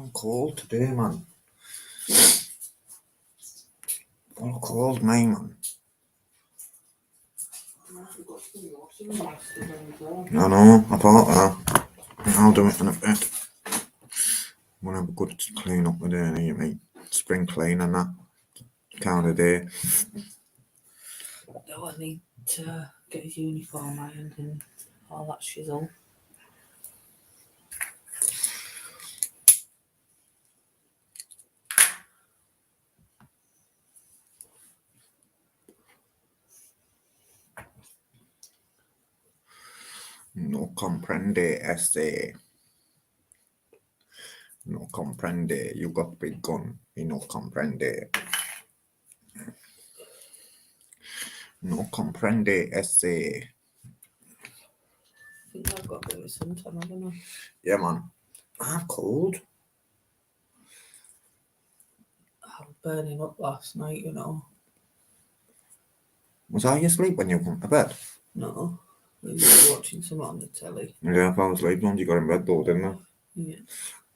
I'm cold today, man. I'm cold, me, man. I know, I thought that. I'll do it in a bit. We'll have a good clean up with it, you mean? Spring clean and that kind of day. Do I need to get his uniform ironed and all that shizzle? No comprende ese. No comprende. You got big gun. You no comprende. No comprende ese. I think I've got a bit of a suntan, haven't I? Yeah, man. I'm cold. I was burning up last night, you know. Was I asleep when you went to bed? No, we were watching some on the telly. Yeah, I fell asleep once you got in bed though, didn't I? Yeah.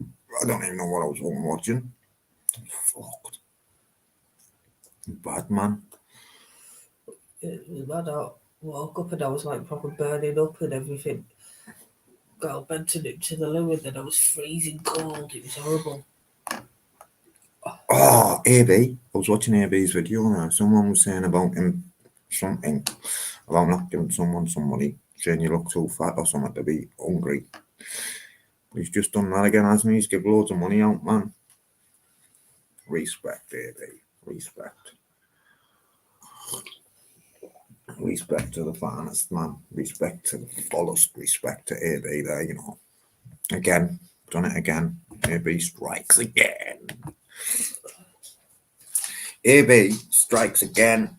I don't even know what I was watching. Fucked. Bad, man. It was bad. I woke up and I was like proper burning up and everything. Got out of bed to nip to the loo and then I was freezing cold. It was horrible. Oh, AB. I was watching AB's video now. Someone was saying about him something about not giving someone some money, saying you look too fat or something to be hungry. He's just done that again, hasn't he? He's give loads of money out, man. Respect, AB. Respect. Respect to the finest, man. Respect to the fullest respect to AB there, you know. Again. Done it again. AB strikes again. AB strikes again.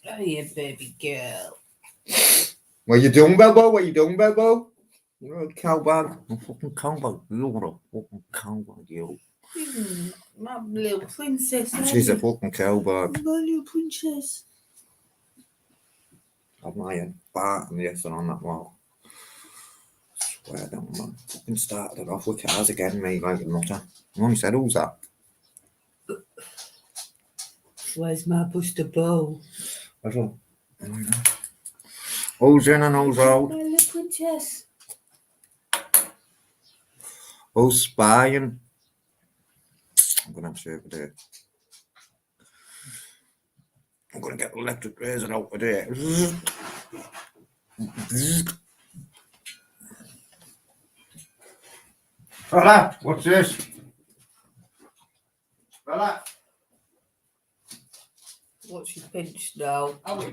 Hey, baby girl. What you doing, Bilbo? What you doing, Bilbo? You're a cowbag. I'm fucking cowbag. You're a fucking cowbag, you. My little princess. She's a fucking cowbag. My little princess. I've my fart and yes and on that wall. Swear down, man. Fucking started it off with cars again, mate, like a nutter. I only said, who's that? Where's my Buster Bow? I thought, who's in and who's out? My little princess. Who's spying? I'm gonna have to shave today. I'm gonna get the electric razor out today. Fella, what's this? Fella. What's your pinch now? Oh.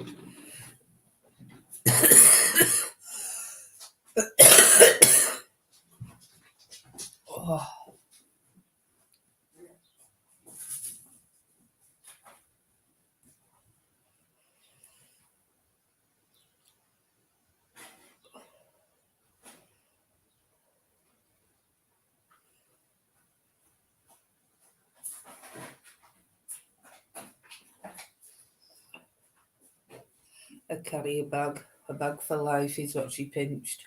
I carry a bag for life is what she pinched.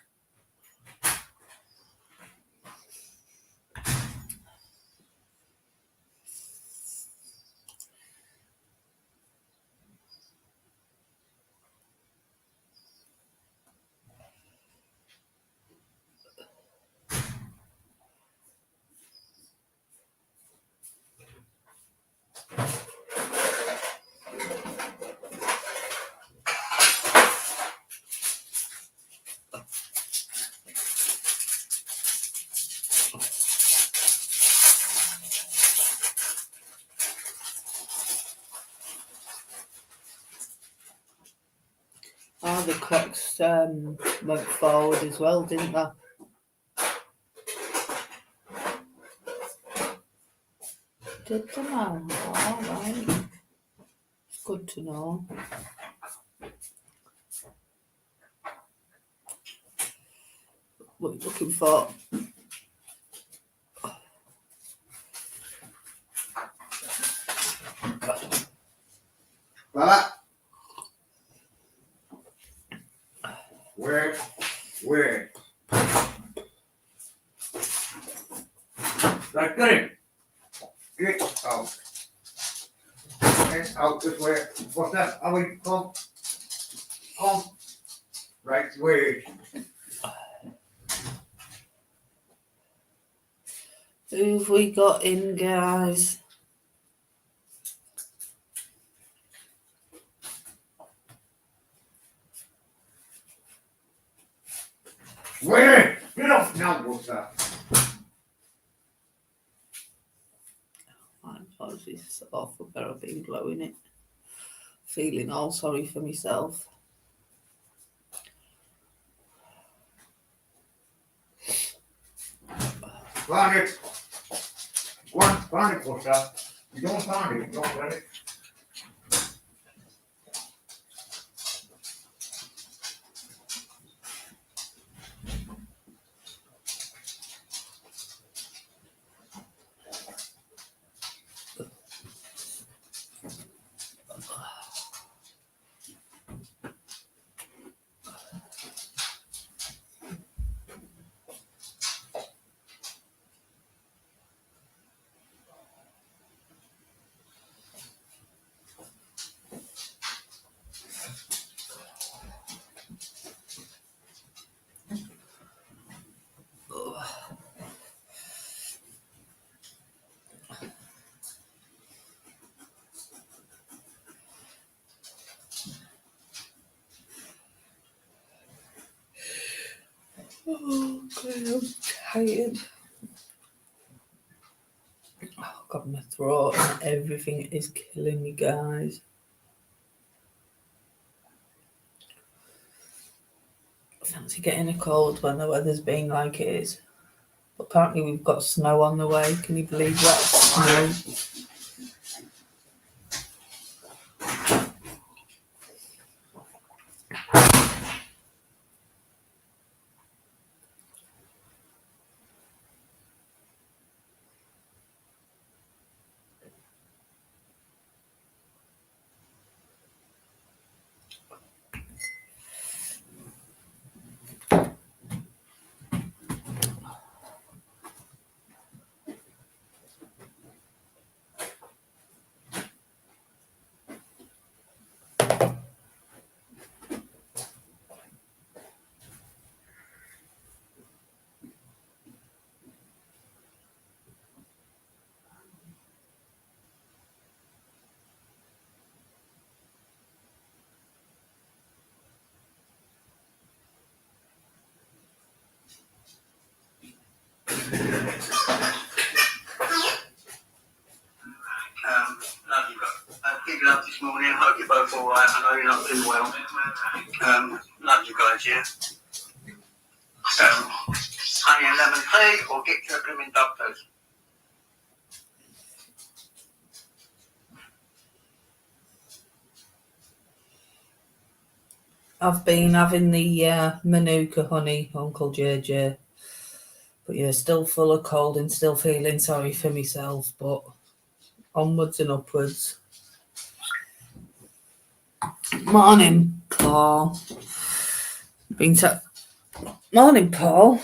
Oh, the clocks went forward as well, didn't they? Did they now? All right. It's good to know. What are you looking for? Fella. Where? Right, get in. Get out. Get out this way. What's that? Ollie, come. Come. Right, wait. Who have we got in, guys? Wait! Get off now, what's that? My apologies, it's awful, but I've been blowing it. Feeling all sorry for myself. Find it. Go on, find it, what's that? You don't find it, you don't find it. Oh, God, I'm tired. Oh, God, my throat and everything is killing me, guys. I fancy getting a cold when the weather's been like it is. But apparently we've got snow on the way. Can you believe that? Snow. Big love this morning. Hope you're both all right. I know you're not doing well. Love you guys, yeah. Honey and lemon tea, or get your blooming doctors. I've been having the Manuka honey, Uncle JJ. But yeah, still full of cold and still feeling sorry for myself. But onwards and upwards. Morning, Paul. Morning, Paul.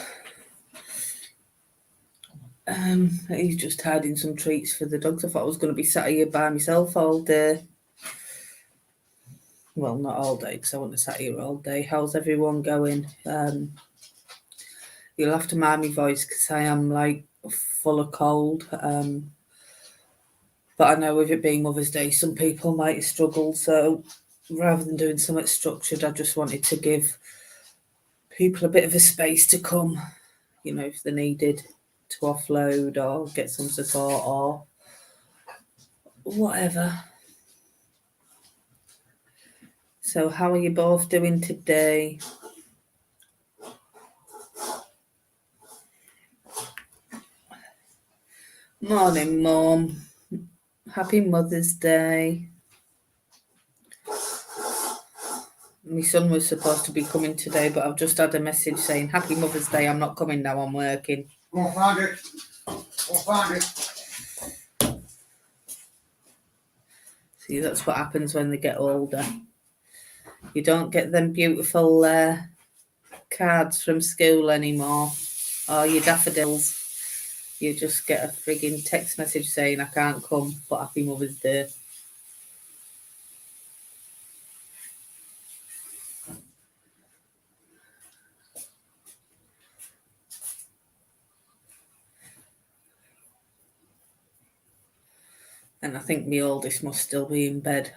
He's just hiding some treats for the dogs. I thought I was going to be sat here by myself all day. Well, not all day, because I wouldn't have sat here all day. How's everyone going? You'll have to mind my voice, because I am, like, full of cold. But I know with it being Mother's Day, some people might struggle. So rather than doing something structured, I just wanted to give people a bit of a space to come, you know, if they needed to offload or get some support or whatever. So how are you both doing today? Morning, Mum. Happy Mother's Day. My son was supposed to be coming today, but I've just had a message saying, Happy Mother's Day, I'm not coming now, I'm working. Go on, find it. Go on, find it. See, that's what happens when they get older. You don't get them beautiful cards from school anymore, or your daffodils. you just get a frigging text message saying I can't come, but Happy Mother's Day. And I think my oldest must still be in bed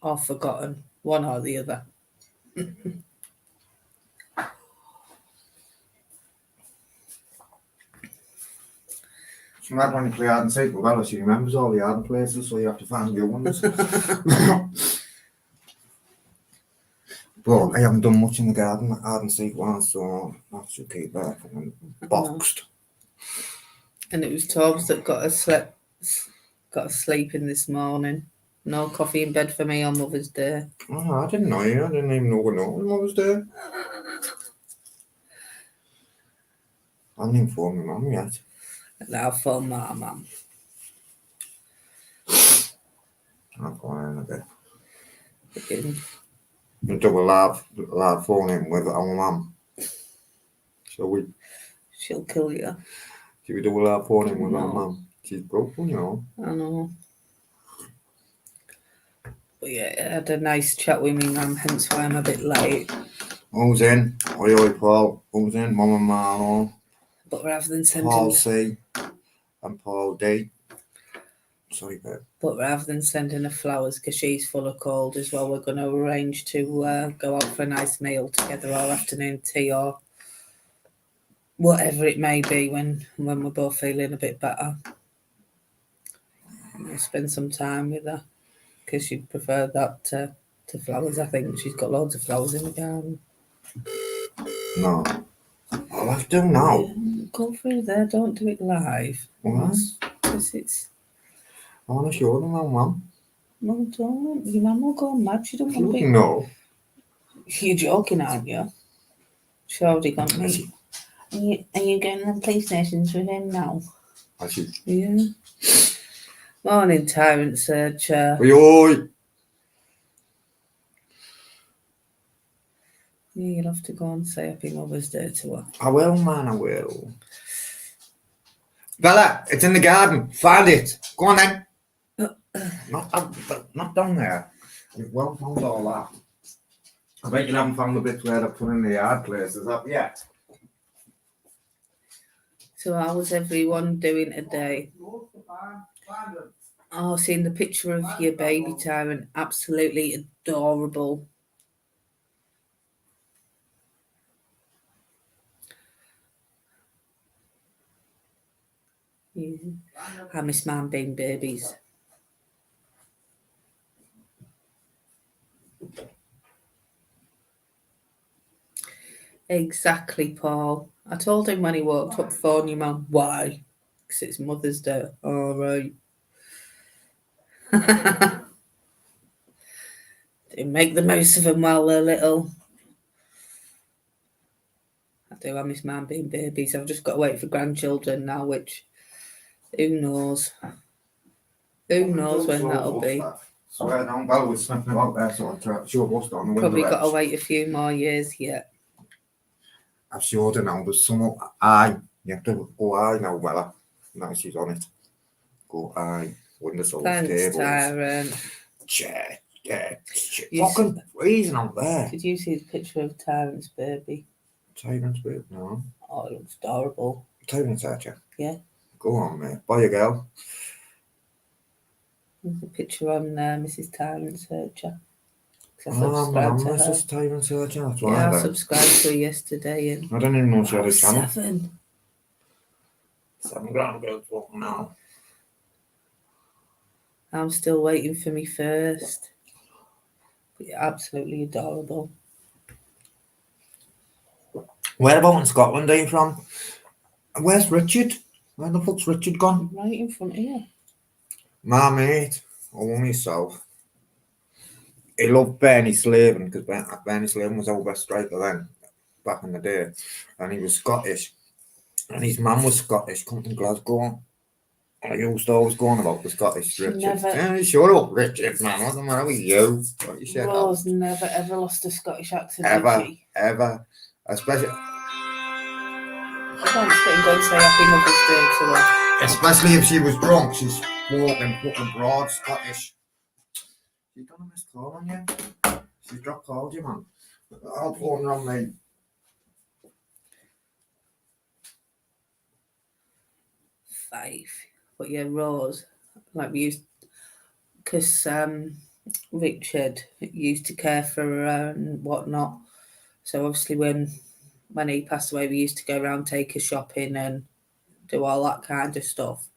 or forgotten, one or the other. It's mad when you play hide and seek with Alice, she remembers all the hiding places, so you have to find new ones. But I haven't done much in the garden, hide and seek once, so I should keep that boxed. And it was Torbs that got us sleeping this morning. No coffee in bed for me on Mother's Day. Oh, I didn't know you. I didn't even know what was there. I haven't informed my mum yet. And I've phoned my mum. I'll go on in a bit. Again. You do a live phone in with our mum. Shall we? She'll kill you. Should we do a live phone in with our No. mum? She's broken, you know. I know. But yeah, I had a nice chat with me mum, hence why I'm a bit late. Who's in? Oi, Paul. Who's in? Mum and Marlon. But rather than sending Paul C. and Paul D. Sorry, babe. But rather than sending her flowers because she's full of cold as well, we're going to arrange to go out for a nice meal together or afternoon tea or whatever it may be when we're both feeling a bit better. And we'll spend some time with her because she'd prefer that to flowers. I think she's got loads of flowers in the garden. No. I'll have to now. Yeah, go through there. Don't do it live. What? Because it's... I want to show them our mum. No, don't. Your mum will go mad. She don't want to be... No. You're joking, aren't you? She already got me. Are you going to the police stations with him now? I see. Yeah. Morning, Tyrant Searcher. Oi! Yeah, you'll have to go and say Happy Mother's Day to her. I will, man, I will. Bella, it's in the garden. Find it. Go on then. Not down there. You've well found all that. I bet you haven't found the bits where they're put in the yard places up yet. So how was everyone doing today? Oh, seeing the picture of your baby, Tyrant. Absolutely adorable. Yeah. I miss man being babies. Exactly, Paul. I told him when he walked up, phone your mum. Why? Because it's Mother's Day. All right. Make the most of them while they're little. I do. I miss man being babies. I've just got to wait for grandchildren now, which who knows? Who knows when that'll be? Swear down, Bella was sniffing about there, so I'm sure what's on the window. Probably got to wait a few more years yet. I'm sure there now, there's some eye. You have to go eye now, Bella. Now she's on it. Go eye. Windowsills, Thanks, tables. Tyrant. Chair. Yeah. You Fucking freezing out there. Did you see the picture of Tyrant's baby? Tyrant's baby, no. Oh, it looks adorable. Tyrant's Archer. Yeah. Go on, mate. Buy a girl. There's a picture on Mrs. Tyrant Searcher. I Oh, man, subscribed to her. Mrs. Tyrant's Archer. That's Yeah, I right. subscribed to her yesterday. And I don't even know if she had a channel. 7. 7 grand girls walking now. I'm still waiting for me first. But yeah, absolutely adorable. Where about in Scotland are you from? Where's Richard? Where the fuck's Richard gone? Right in front of you. My mate, only south. He loved Bernie Slavin because Bernie Slavin was our best striker then, back in the day. And he was Scottish. And his mum was Scottish, come from Glasgow. I used to always go on about the Scottish Richard. Shut up, Richard, man. What's the matter with you? What you said? Rose never ever lost a Scottish accent. Ever. Especially. I won't sit and go and say Happy Mother's Day to her. Especially if she was drunk. She's walking fucking broad Scottish. She's done a missed call on you. She's dropped called you, man. I'll phone her on me. Five. But yeah, Rose, like we used, because Richard used to care for her and whatnot. So obviously when he passed away, we used to go around, take her shopping and do all that kind of stuff.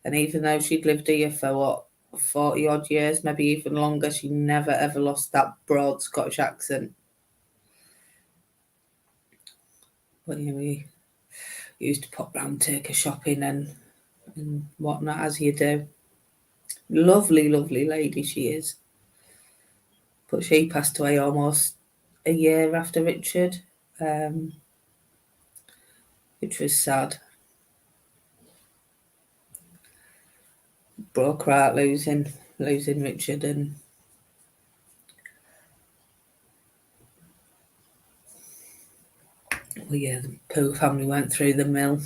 And even though she'd lived here for 40 odd years, maybe even longer, she never ever lost that broad Scottish accent. But yeah, we used to pop round, take her shopping and whatnot, as you do. Lovely, lovely lady she is. But she passed away almost a year after Richard, which was sad. Broke her heart losing Richard, and well, yeah, the Pooh family went through the mill.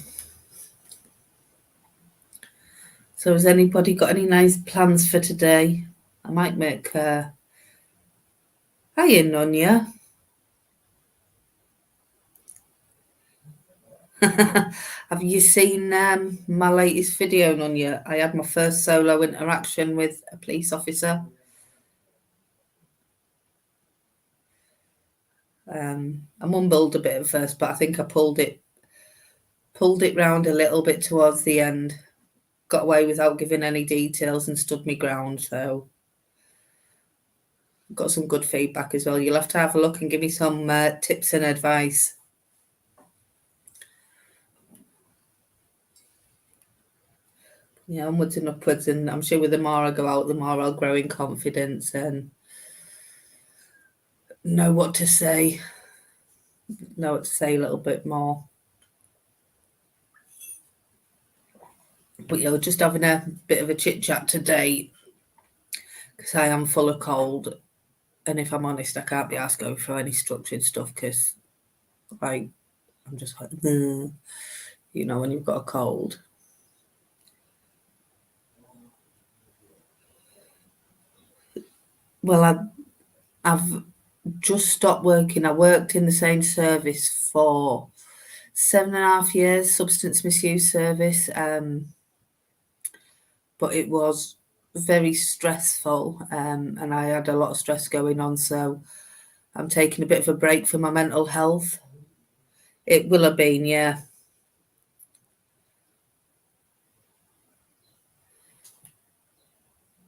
So has anybody got any nice plans for today? I might make hiya, Nunya. Have you seen my latest video, Nunya? I had my first solo interaction with a police officer. I mumbled a bit at first, but I think I pulled it round a little bit towards the end. Got away without giving any details and stood my ground. So got some good feedback as well. You'll have to have a look and give me some tips and advice. Yeah, onwards and upwards, and I'm sure with the more I go out, the more I'll grow in confidence and know what to say a little bit more. But yeah, we're just having a bit of a chit chat today because I am full of cold, and if I'm honest, I can't be asked going through any structured stuff because I'm just like, when you've got a cold. Well, I've just stopped working. I worked in the same service for 7.5 years, substance misuse service, but it was very stressful, and I had a lot of stress going on, so I'm taking a bit of a break for my mental health. It will have been, yeah.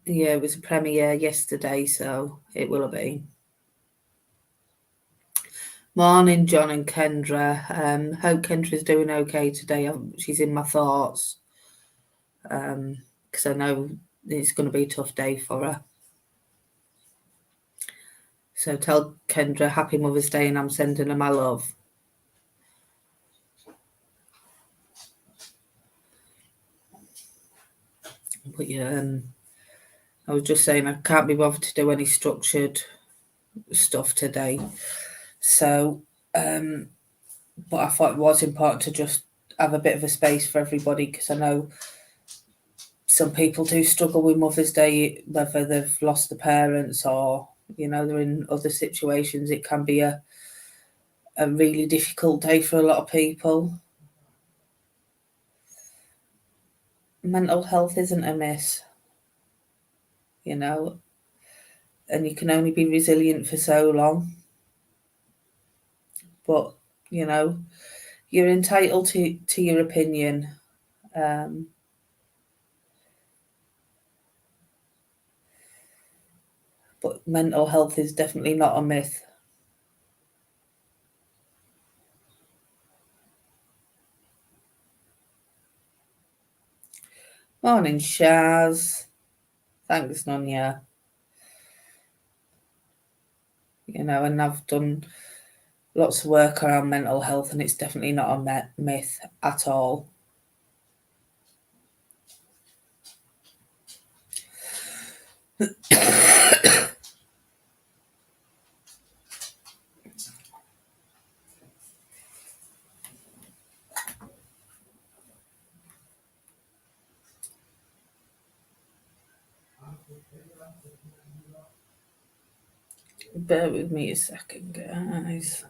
Yeah, it was a premiere yesterday, so it will have been. Morning, John and Kendra. Hope Kendra's doing okay today. She's in my thoughts because I know it's going to be a tough day for her. So tell Kendra Happy Mother's Day and I'm sending her my love. But yeah, I was just saying I can't be bothered to do any structured stuff today. So, but I thought it was important to just have a bit of a space for everybody because I know some people do struggle with Mother's Day, whether they've lost the parents or, they're in other situations. It can be a really difficult day for a lot of people. Mental health isn't a miss, and you can only be resilient for so long. But, you're entitled to your opinion. But mental health is definitely not a myth. Morning, Shaz. Thanks, Nunya. And I've done lots of work around mental health, and it's definitely not a myth at all. Bear with me a second, guys.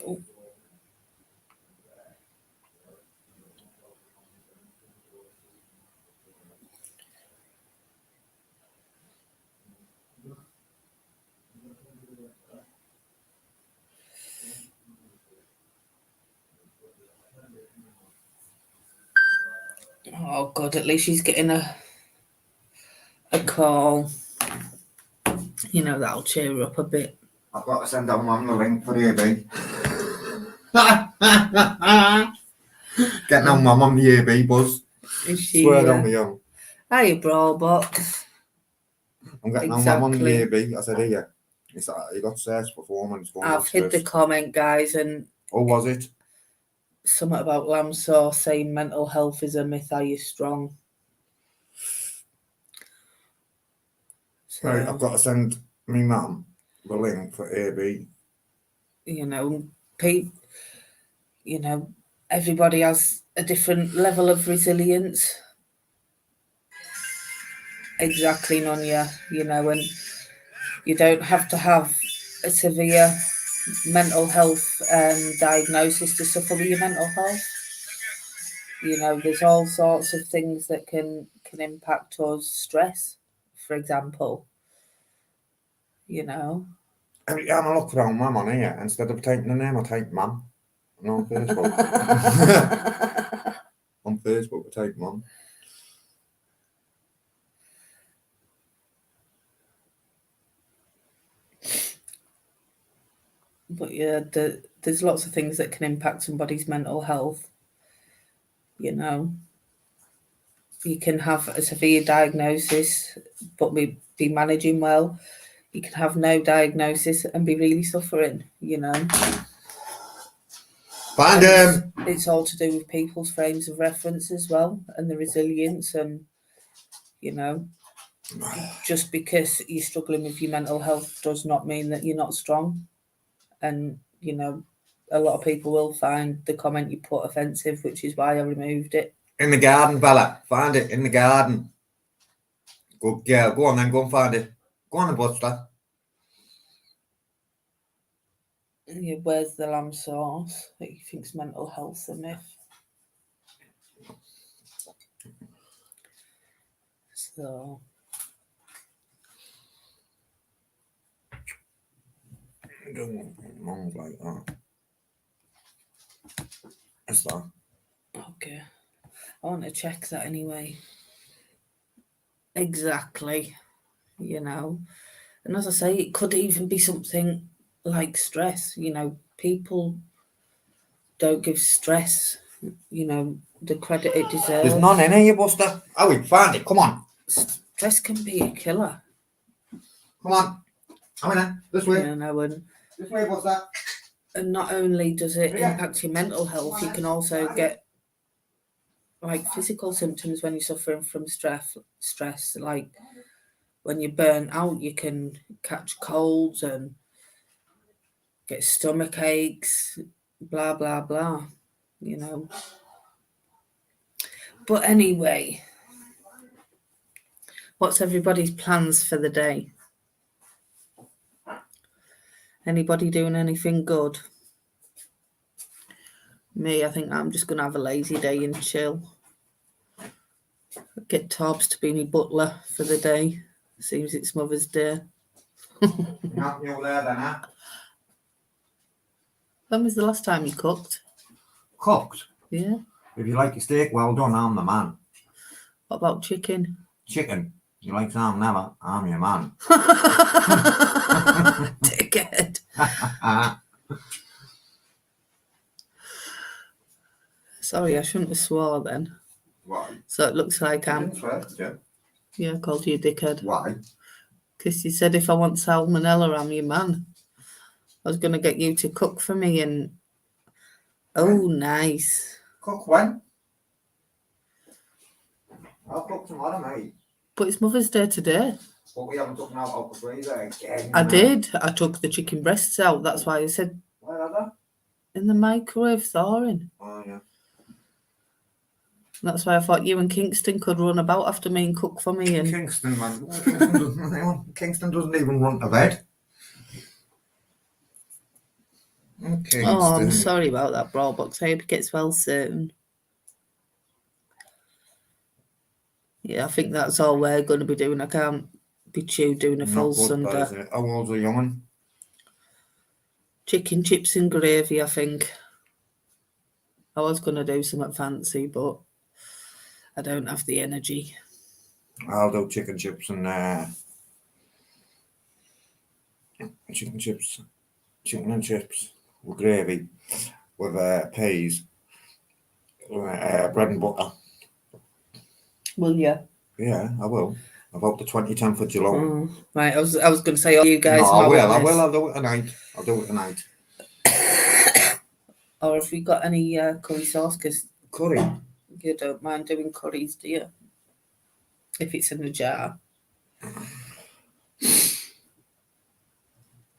Oh. Oh God, at least she's getting a call. You know, that'll cheer her up a bit. I've got to send out Mum the link for AB. Getting on Mum on the AB buzz. Is she? Swear on me young. Hey, bro, box. I'm getting on Mum on the AB. I said, here. It's you got search performance going I've hid the comment, guys, and oh, was it? something about lamb sauce saying mental health is a myth. Are you strong? So, Right, I've got to send me mum the link for AB. you know, you know, everybody has a different level of resilience. Exactly, Nonya, you know, and you don't have to have a severe mental health diagnosis to suffer with your mental health. You know, there's all sorts of things that can impact us. Stress, for example. You know. Every time I look around Mum on here, instead of taking the name, I take Mum. On Facebook. On Facebook, I take Mum. But yeah, there's lots of things that can impact somebody's mental health. You know, you can have a severe diagnosis, but be managing well. You can have no diagnosis and be really suffering. You know. Find him. It's all to do with people's frames of reference as well, and the resilience, and you know, just because you're struggling with your mental health does not mean that you're not strong. And you know, a lot of people will find the comment you put offensive, which is why I removed it. In the garden, Bella. Find it in the garden. Good girl. Go on then, go and find it. Go on, Buster. Yeah, where's the lamb sauce that you think's mental health a myth? So Mum's like that. What's that? okay, I want to check that anyway. Exactly, you know, and as I say, it could even be something like stress. You know, people don't give stress, you know, the credit it deserves. There's none in here, Buster. Oh, we find it. Come on. Stress can be a killer. Come on. I'm in there. This way. You know, and This way, Buster. And not only does it impact your mental health, you can also get like physical symptoms when you're suffering from stress. Like when you're burnt out, you can catch colds and get stomach aches, blah, blah, blah, you know. But anyway, what's everybody's plans for the day? Anybody doing anything good? Me, I think I'm just going to have a lazy day and chill. Get Tobbs to be my butler for the day. Seems it's Mother's Day. Not you there then, huh? When was the last time you cooked? Cooked? Yeah. If you like your steak well done, I'm the man. What about chicken? Chicken? You like salmon never? I'm your man. Dickhead. Sorry, I shouldn't have swore then. Why? So it looks like I'm... Yeah, I called you a dickhead. Why? Because you said if I want salmonella, I'm your man. I was going to get you to cook for me and... Oh, nice. Cook when? I'll cook tomorrow, mate. But it's Mother's Day today. But we haven't taken out the freezer again. I did. I took the chicken breasts out. That's why I said Where are in the microwave thawing. they? Oh, yeah. That's why I thought you and Kingston could run about after me and cook for me. And Kingston, man. Kingston doesn't even run to bed. Kingston. oh, I'm sorry about that, bro box. I hope he gets well soon. Yeah, I think that's all we're going to be doing. I can't be doing a full Not good, Sunday. though, is it? How old's the young one? Chicken chips and gravy, I think. I was going to do something fancy, but I don't have the energy. I'll do chicken chips and chicken and chips with gravy, with peas, bread and butter. Will you? Yeah, I will. About the 2010th of July. Oh, right, I was going to say, you guys. No, I will. this. I'll do it tonight. I'll do it tonight. Or have you got any curry sauce? Because Curry. you don't mind doing curries, do you? If it's in a jar.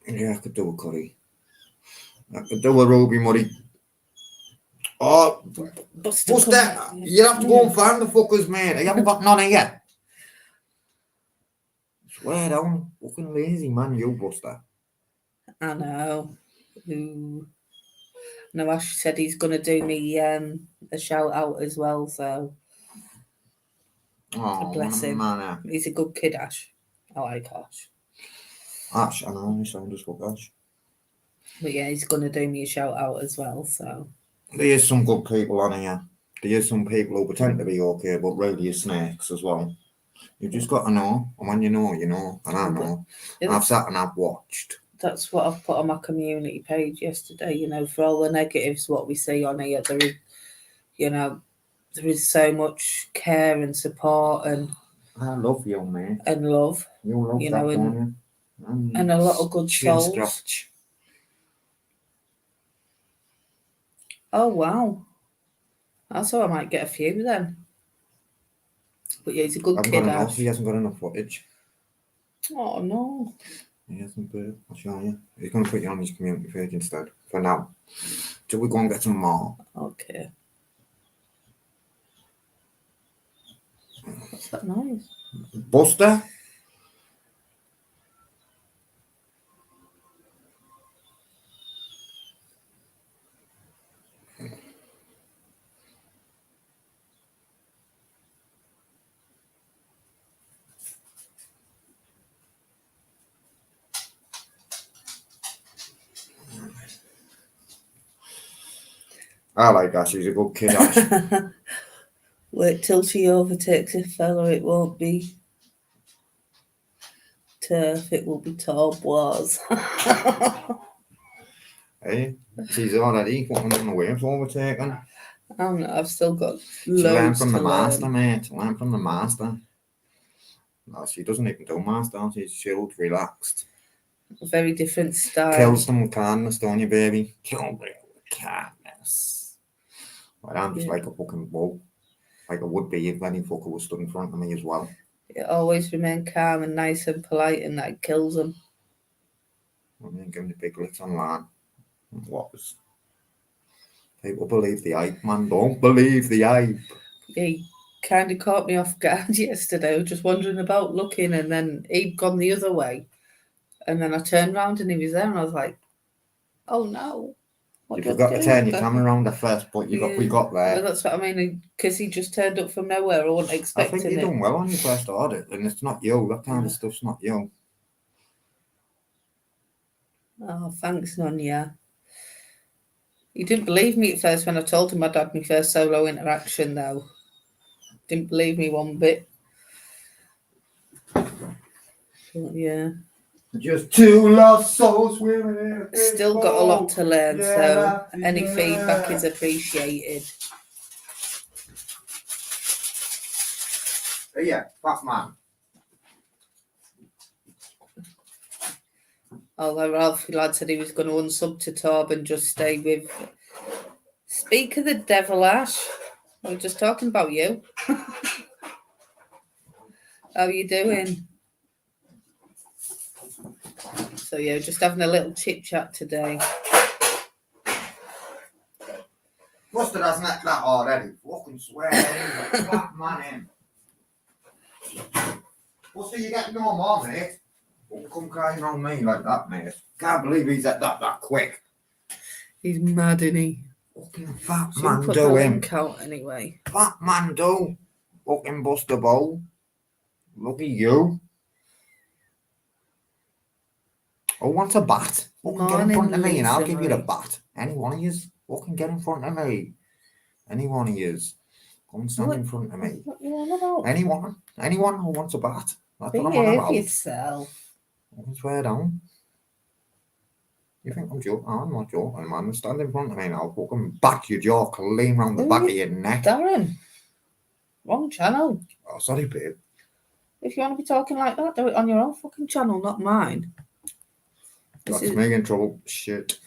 Yeah, I could do a curry. I could do a ruby muddy. Oh, Buster, you have to go and find the fuckers, mate. I haven't got none of you. Swear down, fucking lazy man, you Buster. I know. Ooh. No, Ash said he's going to do me a shout out as well, so Oh, bless him. Man. He's a good kid, Ash. I like Ash. Ash, I know, you sound just like Ash. But yeah, he's going to do me a shout out as well, so. There is some good people on here. There is some people who pretend to be okay, but really are snakes as well. You just got to know, and when you know, and I know. And I've sat and I've watched. That's what I've put on my community page yesterday, for all the negatives, what we see on here, there is so much care and support and I love you, mate. And love. You love that, don't you? And a lot of good souls. Scratch. Oh, wow. I thought I might get a few then. But yeah, he's a good kid, Ash. He hasn't got enough footage. Oh, no. He hasn't, but I'll show you. He's going to put you on his community page instead, for now. Till we go and get some more. Okay. What's that noise? Buster? I like Ash, he's a good kid, Ash. Wait till she overtakes a fella, it won't be turf, it will be turboise. Hey, she's already fucking on the way for overtaking. I've still got She learned loads from the to master, learn. mate. Learn from the master. No, she doesn't even do master. She's chilled, relaxed. A very different style. Kills them with kindness, don't you, baby? Kill them with kindness. Well, I'm just like a fucking bull. Like I would be if any fucker was stood in front of me as well. It always remain calm and nice and polite, and that kills them. I mean, giving the big licks online. What was? People believe the hype, man. Don't believe the hype. He kind of caught me off guard yesterday. I was just wandering about looking, and then he'd gone the other way. And then I turned around and he was there, and I was like, oh no. You forgot to turn your camera around at first, but we got there. Well, that's what I mean, because he just turned up from nowhere. I wasn't expecting it. I think you're doing well on your first audit, and it's not you. That kind of stuff's not you. Oh, thanks, Nonya. He didn't believe me at first when I told him I'd had my first solo interaction, though. Didn't believe me one bit. But yeah. Just two lost souls swimming. Still got a lot to learn, so any feedback is appreciated. Yeah, fat man. Although Ralphie lad said he was going to unsub to Torb and just stay with. Speak of the devil, Ash. We were just talking about you. How are you doing? So yeah, just having a little chit chat today. Mustard hasn't had that already. Fucking swear. That man in. Mustard, you get no more, mate. Don't come crying on me like that, mate. Can't believe he's at that quick. He's mad, isn't he? Fucking fat Should man put do the him. link out anyway. Fat man do. Fucking bust a bowl. Look at you. Oh, wants a bat. Fucking get in front of me and I'll give you the bat. Any one of yous. Fucking get in front of me. Any one of yous. Come and stand in front of me. What you on about? Anyone who wants a bat. That's what I'm on Behave about. yourself. I swear down. You think I'm joking? I'm not joking, man. Stand in front of me and I'll fucking back your jaw clean round the back of your neck. Darren. Wrong channel. Oh, sorry, babe. If you want to be talking like that, do it on your own fucking channel, not mine. That's me in trouble. Shit.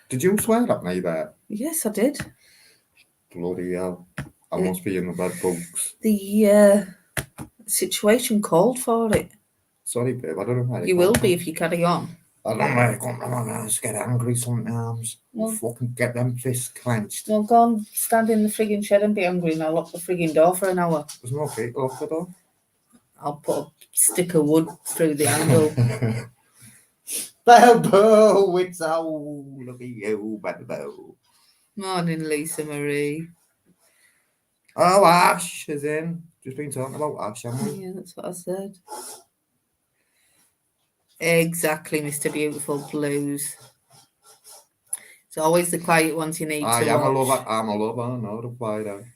Did you swear at me there? Yes, I did. Bloody hell. I must be in the bed bugs. The situation called for it. Sorry, babe. I don't know why. You will be if you carry on. I don't know where it comes from. I just get angry sometimes. Well, fucking get them fists clenched. Well, go and stand in the frigging shed and be angry and I'll lock the frigging door for an hour. There's no key to lock the door. I'll put a stick of wood through the angle. Boo, it's all look at you, boo. Morning, Lisa Marie. Oh, Ash is in. Just been talking about Ash, haven't we? Yeah, that's what I said. Exactly, Mr. Beautiful Blues. It's always the quiet ones you need to watch. I'm a lover, not a fighter.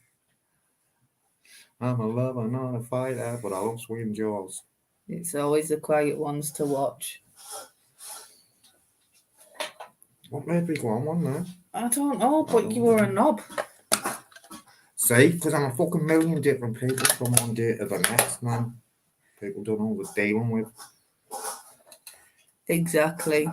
I'm a lover, not a fighter, but I love swinging jaws. It's always the quiet ones to watch. What made me go on one there? I don't know, but you were a knob. See, because I'm a fucking million different people from one day to the next, man. People don't know what they're dealing with. Exactly.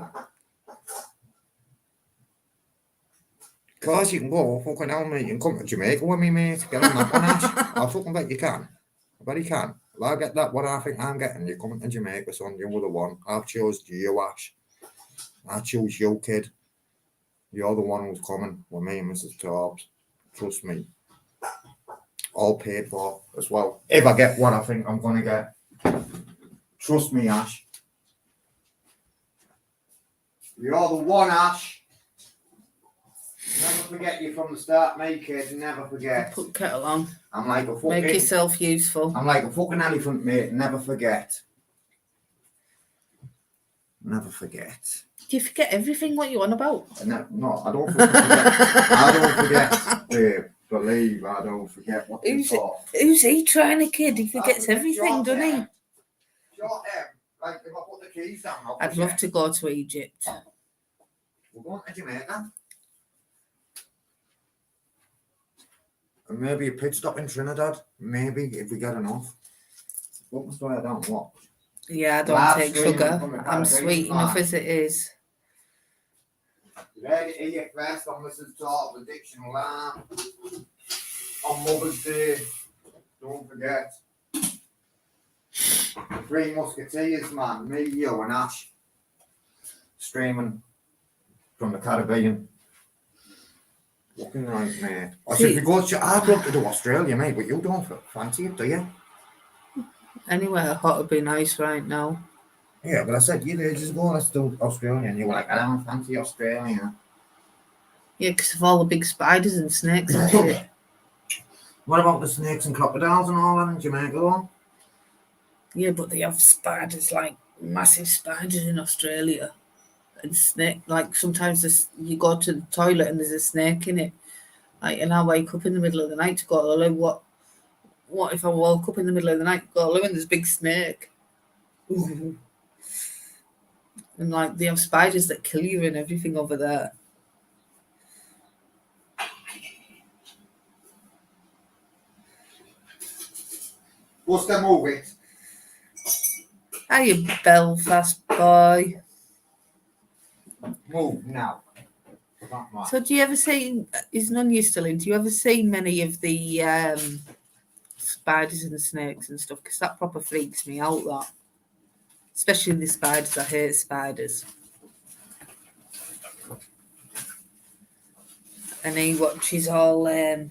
Cause you can go fucking hell, mate. You can come to Jamaica with me, mate. Get on that one, Ash. I fucking bet you can. I bet you can. If I get that, what I think I'm getting, you're coming to Jamaica, son. You're the one. I've chose you, Ash. I choose you, kid. You're the one who's coming with me and Mrs. Torbs. Trust me. All paid for as well. If I get what I think I'm going to get. Trust me, Ash. You're the one, Ash. Never forget you from the start, mate, kid. Never forget. Put kettle on. I'm like a fucking... Make yourself useful. I'm like a fucking elephant, mate. Never forget. Never forget. Do you forget everything what you're on about? No, I don't forget. I don't forget, babe. Believe I don't forget what you thought. Who's he trying to kid? He forgets everything, doesn't he? Like if I put the keys down, I'd love to go to Egypt. We're going to Jamaica. And maybe a pit stop in Trinidad. Maybe if we get enough. What must I down? What? Yeah, I don't take sugar. I'm sweet enough as it is. Ready to eat first on Mrs. Torbs Addiction Lamb. On Mother's Day. Don't forget. Three Musketeers, man. Me, you, and Ash. Streaming from the Caribbean. Looking right, mate. I said, I'd love to do Australia, mate, but you don't fancy it, do you? Anywhere hot would be nice right now. Yeah, but I said, just go, let's do Australia. And you were like, I don't fancy Australia. Yeah, because of all the big spiders and snakes and shit. What about the snakes and crocodiles and all that in Jamaica? Yeah, but they have spiders, like massive spiders in Australia. And snake, like sometimes you go to the toilet and there's a snake in it. Like, and I wake up in the middle of the night to go to the loo. What if I woke up in the middle of the night to go to the loo and there's a big snake? Ooh. And like they have spiders that kill you and everything over there. What's the movie? Hiya, Belfast boy. Move now. So do you ever see, is none you still in, do you ever see many of the spiders and snakes and stuff because that proper freaks me out. That, especially the spiders. I hate spiders. And he watches all. I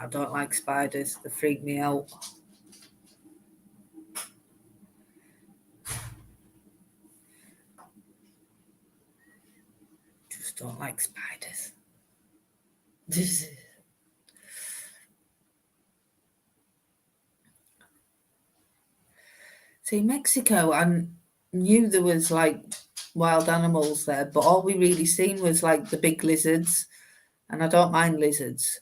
don't like spiders. They freak me out. Just don't like spiders. See, Mexico, I knew there was like wild animals there, but all we really seen was like the big lizards, and I don't mind lizards,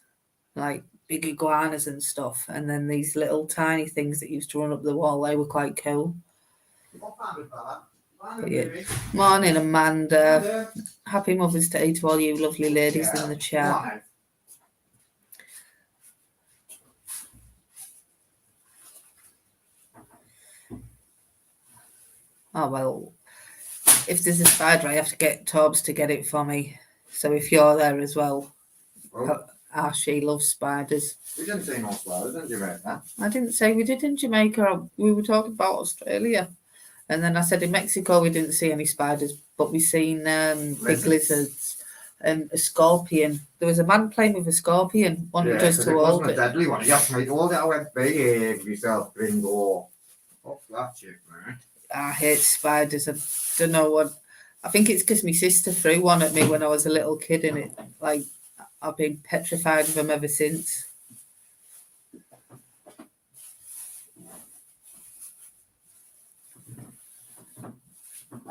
like big iguanas and stuff, and then these little tiny things that used to run up the wall, they were quite cool. But yeah. Morning, Amanda. Happy Mother's Day to all you lovely ladies in the chat. Oh, well, if there's a spider, I have to get Torbs to get it for me. So if you're there as well, she loves spiders. We didn't say no spiders in Jamaica. I didn't say we did in Jamaica. We were talking about Australia. And then I said in Mexico we didn't see any spiders, but we seen big lizards and a scorpion. There was a man playing with a scorpion, wanted us to hold it. It wasn't a deadly one. He asked me to hold it. I went, behave yourself, gringo. Fuck that shit, man. I hate spiders. I don't know what. I think it's because my sister threw one at me when I was a little kid, and it like I've been petrified of them ever since.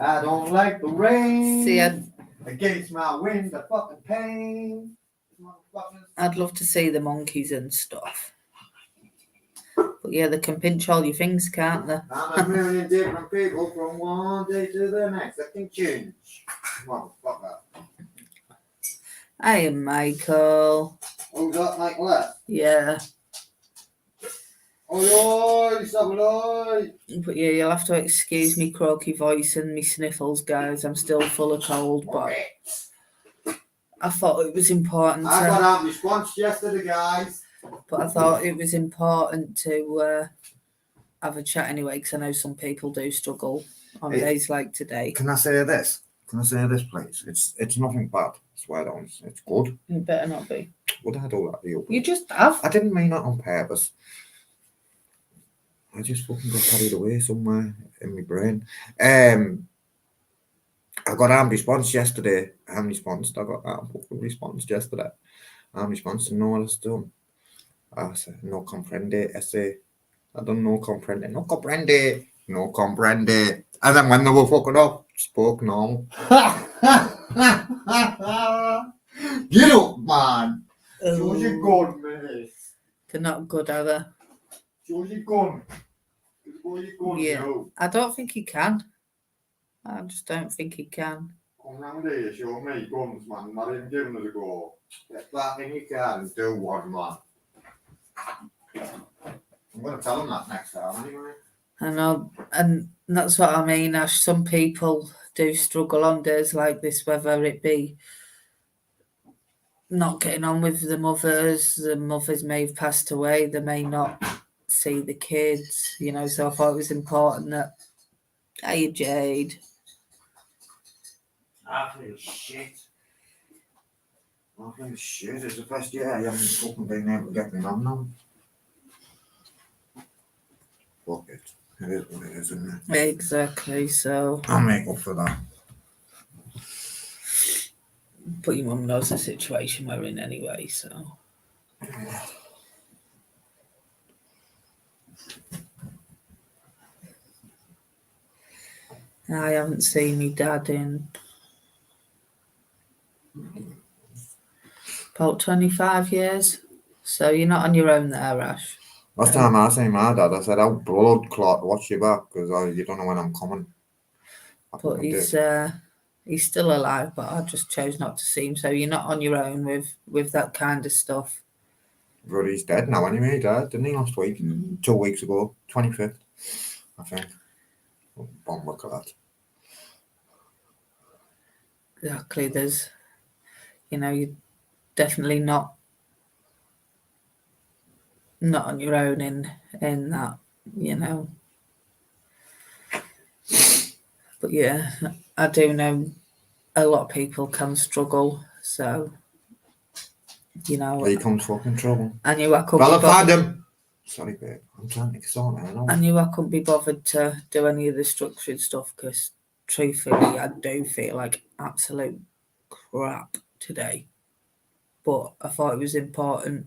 I don't like the rain. See, against my wind, the fucking pain. I'd love to see the monkeys and stuff. But yeah, they can pinch all your things, can't they? I'm a million different people from one day to the next. I can change. Motherfucker. Hi, Michael. Oh, that like left? Yeah. Oi, oi, But yeah, you'll have to excuse me croaky voice and me sniffles, guys. I'm still full of cold, but I thought it was important. I got out response yesterday, guys. But I thought it was important to have a chat anyway, because I know some people do struggle on days like today. Can I say this? Can I say this, please? It's nothing bad. Swear down. It's good. It better not be. Would I do that to you? You just have. I didn't mean that on purpose. I just fucking got carried away somewhere in my brain. I got armed response yesterday. I got that fucking response yesterday. Armed response to know what it's done. I said, no comprende, ese. I don't know comprende. No comprende. No comprende. And then when they were fucking up, spoke normal. Get up, man. Show your gun, mate. They're not good, are they? Show your gun. Yeah. I don't think he can. I just don't think he can. Come round here, show me guns, man. Not even giving it a go. Get that in your car and do one, man. I'm going to tell him that next time, anyway. I know, and that's what I mean, Ash. Some people do struggle on days like this, whether it be not getting on with the mothers may have passed away, they may not see the kids, you know, so I thought it was important that, hey, Jade. I feel shit. It's the first year I haven't fucking been able to get me on now. Fuck it. It is what it is, isn't it? Exactly, so. I'll make up for that. But your mum knows the situation we're in anyway, so. I haven't seen my dad in about 25 years. So you're not on your own there, Ash. Last time I seen my dad, I said, "I'll blood clot, watch your back, because you don't know when I'm coming." But he's still alive, but I just chose not to see him. So you're not on your own with that kind of stuff. But he's dead now anyway. He died, didn't he, last week? 2 weeks ago, 25th, I think. Bomber clot. Exactly. There's, you're definitely not not on your own in that, you know. But yeah, I do know a lot of people can struggle, so you know. Here comes fucking trouble. I knew I couldn't. Well, be I found bothered, him. Sorry, babe. I'm trying to sort it out. I knew I couldn't be bothered to do any of the structured stuff because, truthfully, I do feel like absolute crap today. But I thought it was important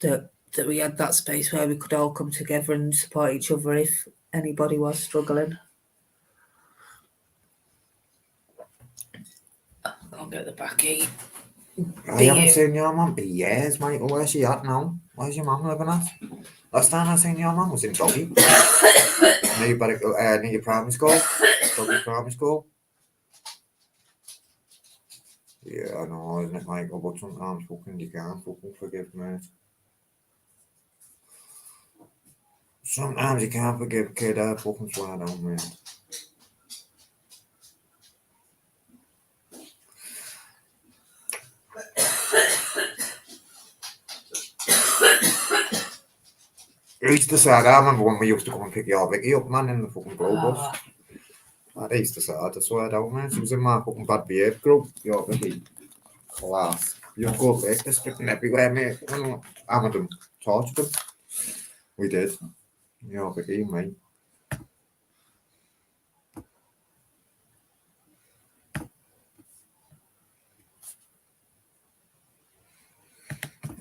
that we had that space where we could all come together and support each other if anybody was struggling. I'll get the backy. I haven't seen your mum for years, Michael. Where's she at now? Where's your mum living at? Last time I seen your mum was in Doggy. near your primary school. Doggy primary school. Yeah, I know, isn't it, Michael? But sometimes fucking you can't fucking forgive, mate. Sometimes you can't forgive a kid. I fucking swear down, mate. Easter side, I remember when we used to come and pick your Vicky up, man, in the fucking glow bus. That Easter side, I swear down, man. She was in my fucking bad behaved group. Your Vicky. Class. You go back, they're stripping everywhere, mate. I know. Hammered them, tortured them. We did. Your Vicky, mate.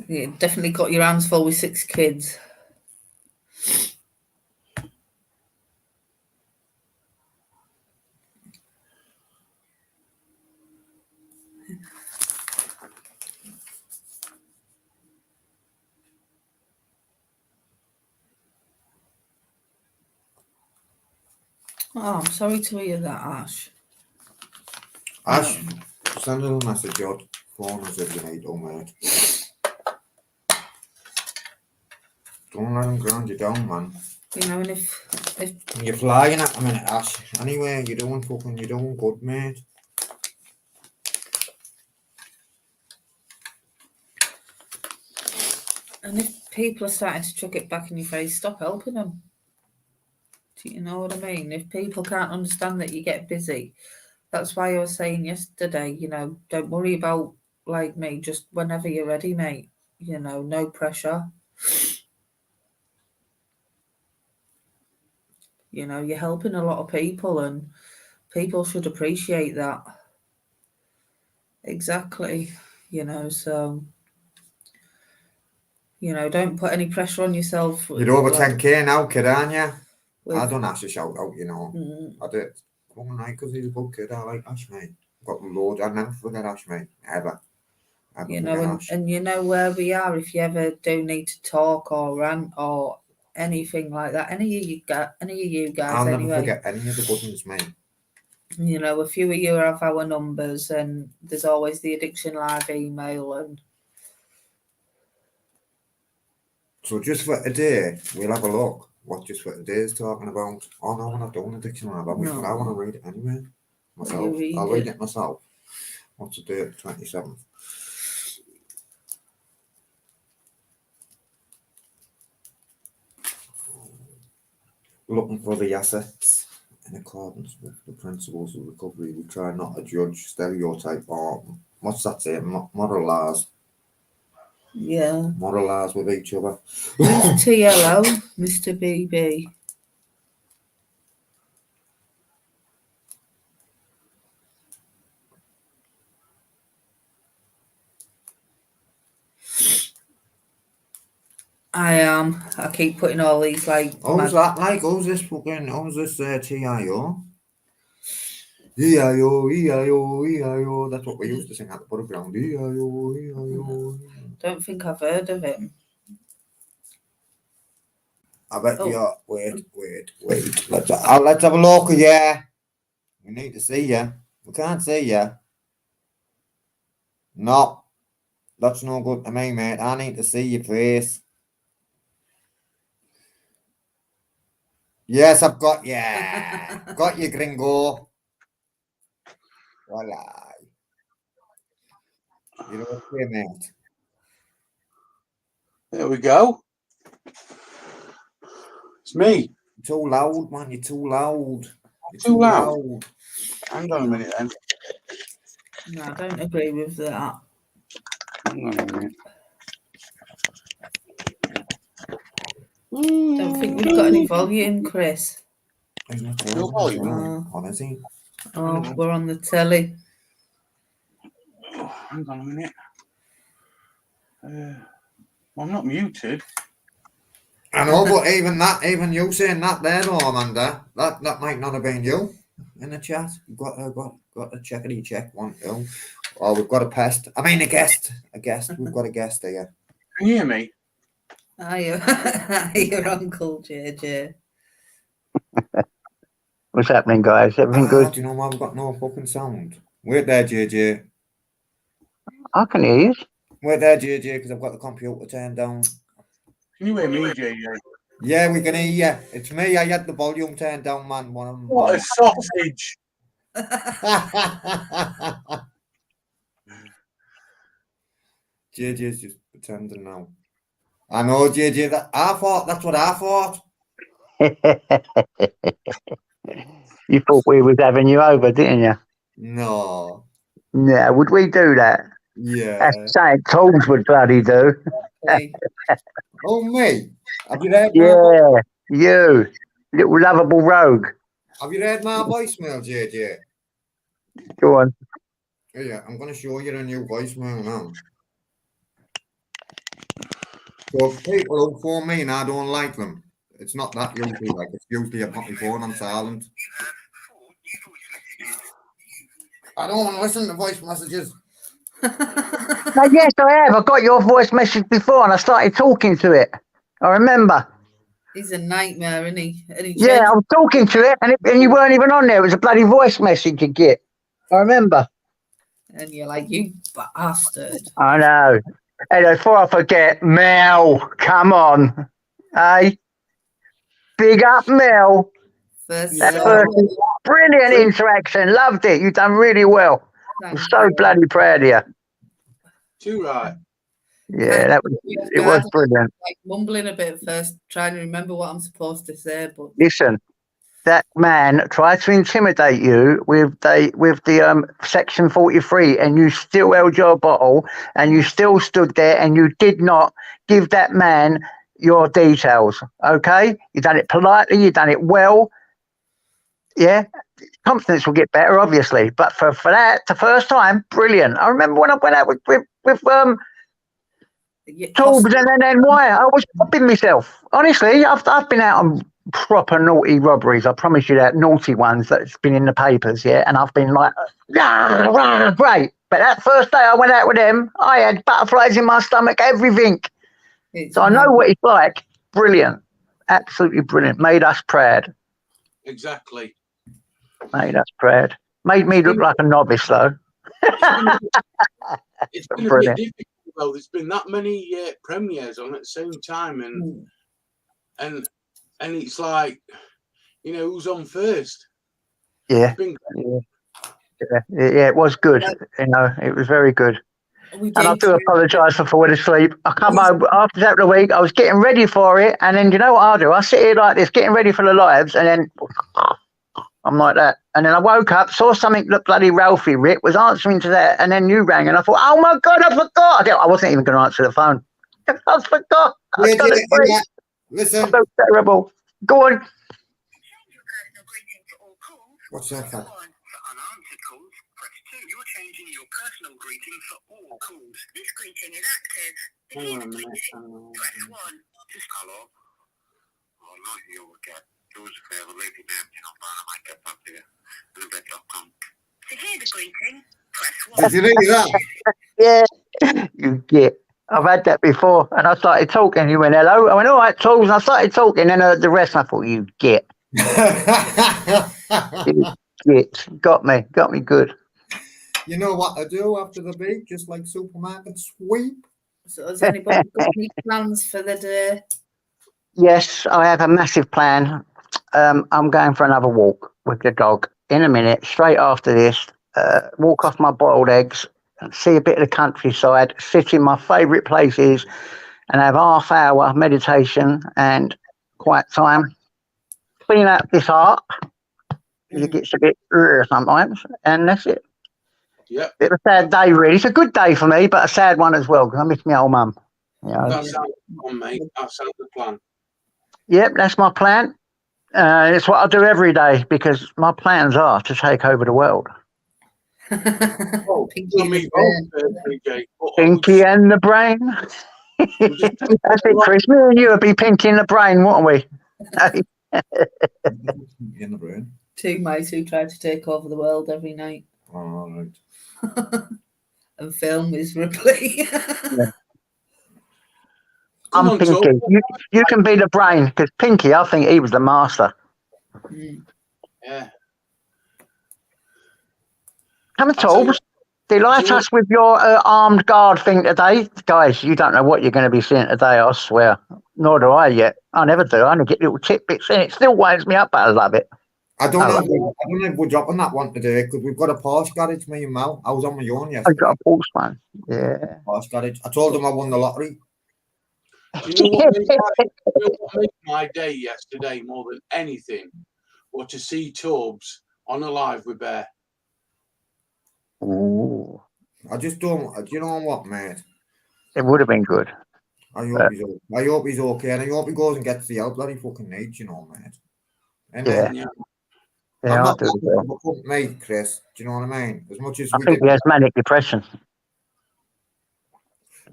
You definitely got your hands full with 6 kids. Oh, I'm sorry to hear that, Ash. Ash, send a little message out. Phone us if you need, oh mate. Don't let them ground you down, man. You know, and if You're flying at them, minute, Ash. Anyway, you're doing good, mate. And if people are starting to chuck it back in your face, stop helping them. Do you know what I mean? If people can't understand that you get busy, that's why I was saying yesterday, you know, don't worry about like me, just whenever you're ready, mate. You know, no pressure. You know, you're helping a lot of people and people should appreciate that. Exactly. You know, so you know, don't put any pressure on yourself. You're over like, 10k now, kid, aren't you? with, I don't Ash a shout out, you know. mm, I did. Come on, because he's a good kid. I like Ash, mate. Got loads. I never forget Ash, mate. Ever. you know, and you know where we are if you ever do need to talk or rant or anything like that. Any of you guys, I'll anyway. never forget any of the good ones, mate. You know, a few of you have our numbers, and there's always the Addiction Live email. And So just for today, we'll have a look. What just for today is talking about? Oh no, we're not doing Addiction Lab, but No. I want to read it anyway. Myself. You I'll read read it myself. What's the date? 27th. Looking for the assets in accordance with the principles of recovery. We try not to judge, stereotype, or what's that say? Moralize. yeah, Moralize with each other. who's TLO, Mr. BB? I am. I keep putting all these like. Who's that like? Who's this TIO? E-I-O, E-I-O, E-I-O. That's what we used to sing at the pub ground. E-I-O, E-I-O. Don't think I've heard of him. I bet you. Wait. Let's have a look. Yeah. We need to see you. We can't see you. No. That's no good to me, mate. I need to see your face. Yes, I've got you. Got you, gringo. Voila. You're okay, mate. There we go. It's me. You're too loud, man. You're too loud. You're Too loud? Hang on a minute then. No, I don't agree with that. Hang on a minute. Don't think we've got any volume, Chris. He's not No volume. on, is he? Oh, we're on the telly. Oh, hang on a minute. I'm not muted. I know, but even you saying that there, though, Amanda, that might not have been you in the chat. You've got a checkity check 1, 2. Oh, we've got a pest. I mean, a guest. We've got a guest here. Can you hear me? Hi, your uncle JJ. What's happening, guys? Everything good? Do you know why we've got no fucking sound? Wait there, JJ. I can hear you. Wait there, JJ, because I've got the computer turned down. Can you hear me, JJ? Yeah, we can hear you. It's me. I had the volume turned down, man. What a sausage! JJ's just pretending now. I know, JJ. That's what I thought. You thought we was having you over, didn't you? No. Yeah, would we do that? Yeah. That's something Tools would bloody do. Oh, me? Have you read Yeah, you. Little lovable rogue. Have you read my voicemail, JJ? Go on. Yeah, I'm going to show you a new voicemail now. So people who phone me and I don't like them, it's not that usually. Like, it's usually I've got my phone on silent. I don't want to listen to voice messages. No, yes, I have. I got your voice message before and I started talking to it. I remember. He's a nightmare, isn't he? Yeah, I was talking to it and you weren't even on there. It was a bloody voice message you get. I remember. And you're like, you bastard. I know. Hey, before I forget, Mel, come on. Hey, big up, Mel. Brilliant interaction. Loved it. You've done really well. I'm so bloody proud of you. Too right. Yeah, it was brilliant. Like mumbling a bit first, trying to remember what I'm supposed to say. But listen, that man tried to intimidate you with the section 43, and you still held your bottle, and you still stood there, and you did not give that man your details. Okay, you done it politely, you done it well. Yeah, confidence will get better, obviously, but for that, the first time, brilliant. I remember when I went out with Torbs and then why I was popping myself. Honestly, I've been out on proper naughty robberies. I promise you that, naughty ones that's been in the papers, yeah. And I've been like, great. But that first day I went out with them, I had butterflies in my stomach, everything. So I know what it's like. Brilliant, absolutely brilliant. Made us proud. Exactly. Made us proud. Made me look like a novice, though. It's been a bit difficult. Well, there's been that many premieres on at the same time, and it's like, you know, who's on first? Yeah, it was good. You know, it was very good. And I do apologise for falling asleep. I come home after that the week. I was getting ready for it, and then you know what I do? I sit here like this, getting ready for the lives, and then I'm like that. And then I woke up, saw something that bloody Ralphie Rick was answering to that, and then you rang, and I thought, oh my God, I forgot. I wasn't even going to answer the phone. I forgot. Listen. So terrible. Go on. What's that? For unanswered calls, press 2. You're changing your personal greeting for all calls. This greeting is active. To hear the greeting, press 1. Just hello. I'll not you again. If I ever leave you now, I might get back to you. To hear the greeting, press 1. Did you read that? Yeah, you get. I've had that before, and I started talking. You went, hello. I went, all right, Tools. And I started talking, and the rest, I thought, you get. You get. Got me good. You know what I do after the beat? Just like supermarket sweep. So has anybody got any plans for the day? Yes, I have a massive plan. I'm going for another walk with the dog in a minute, straight after this. Walk off my boiled eggs, see a bit of the countryside, sit in my favourite places, and have half-hour meditation and quiet time. Clean out this heart. It gets a bit sometimes, and that's it. Yeah. Bit of a sad day, really. It's a good day for me, but a sad one as well because I miss my old mum. You know? That sounds fun, mate. That sounds the plan. Yep, that's my plan. It's what I do every day because my plans are to take over the world. Oh, Pinky I mean, PJ. Pinky and the brain. That's it, Chris. Me and you would be pinky in the brain, wouldn't we? In the brain. Two mates who try to take over the world every night All right. and fail miserably. Come I'm on, Pinky. Tom. You can be the brain because Pinky, I think he was the master. Yeah. Come on, I'll tell you Torbs. Delight us with your armed guard thing today. Guys, you don't know what you're going to be seeing today, I swear. Nor do I yet. I never do. I only get little tidbits in. It still winds me up, but I love it. I don't know if we're dropping that one today because we've got a Porsche garage, me and Mel. I was on my own yesterday. I've got a Porsche one. Yeah. Porsche garage. I told them I won the lottery. Do you know what made my day yesterday more than anything was to see Torbs on a live with Bear. Ooh. I just don't. Do you know what, mate? It would have been good. I hope he's okay, and I hope he goes and gets the help that he fucking needs, you know, mate. And Yeah. I'm not I do. mate, Chris. Do you know what I mean? As much as I think he has manic depression.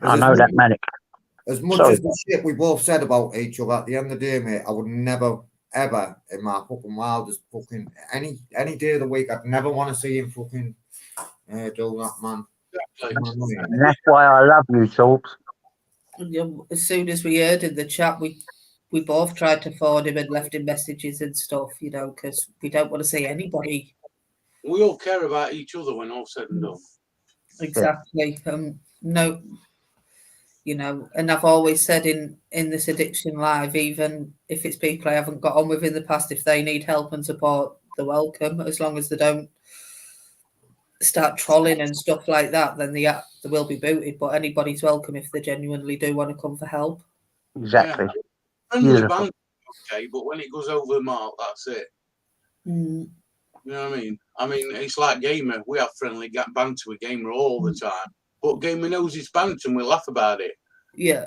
I know that manic. As much as the shit we both said about each other, at the end of the day, mate, I would never, ever, in my fucking wildest fucking any day of the week, I'd never want to see him fucking do that, man. And that's why I love you, Torbs. As soon as we heard in the chat, we both tried to forward him and left him messages and stuff, you know, because we don't want to see anybody. We all care about each other when all said and done. Exactly. No, you know, and I've always said in this Addiction Live, even if it's people I haven't got on with in the past, if they need help and support, they're welcome, as long as they don't start trolling and stuff like that, then they will be booted. But anybody's welcome if they genuinely do want to come for help. Exactly. Yeah. Friendly banter, okay, but when it goes over the mark, that's it. You know what I mean? I mean, it's like Gamer. We have friendly banter with Gamer all the time, but Gamer knows his banter and we laugh about it. Yeah.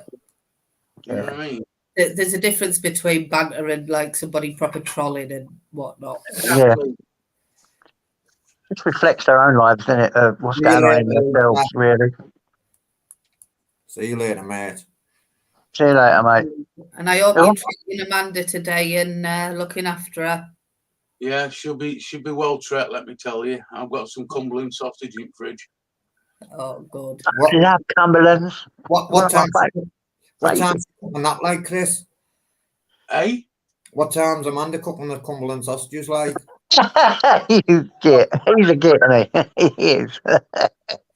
You know what I mean? There's a difference between banter and like somebody proper trolling and whatnot. Yeah. It reflects their own lives, doesn't it? What's going on in themselves, really. See you later, mate. See you later, mate. And I hope you're treating Amanda today and looking after her. Yeah, she'll be well treated, let me tell you. I've got some Cumberland sausage in the fridge. Oh, good. I love Cumberland's. What time's cooking that like, Chris? Eh? What time's Amanda cooking the Cumberland sausages like? You get. He's a git, isn't he? He is. I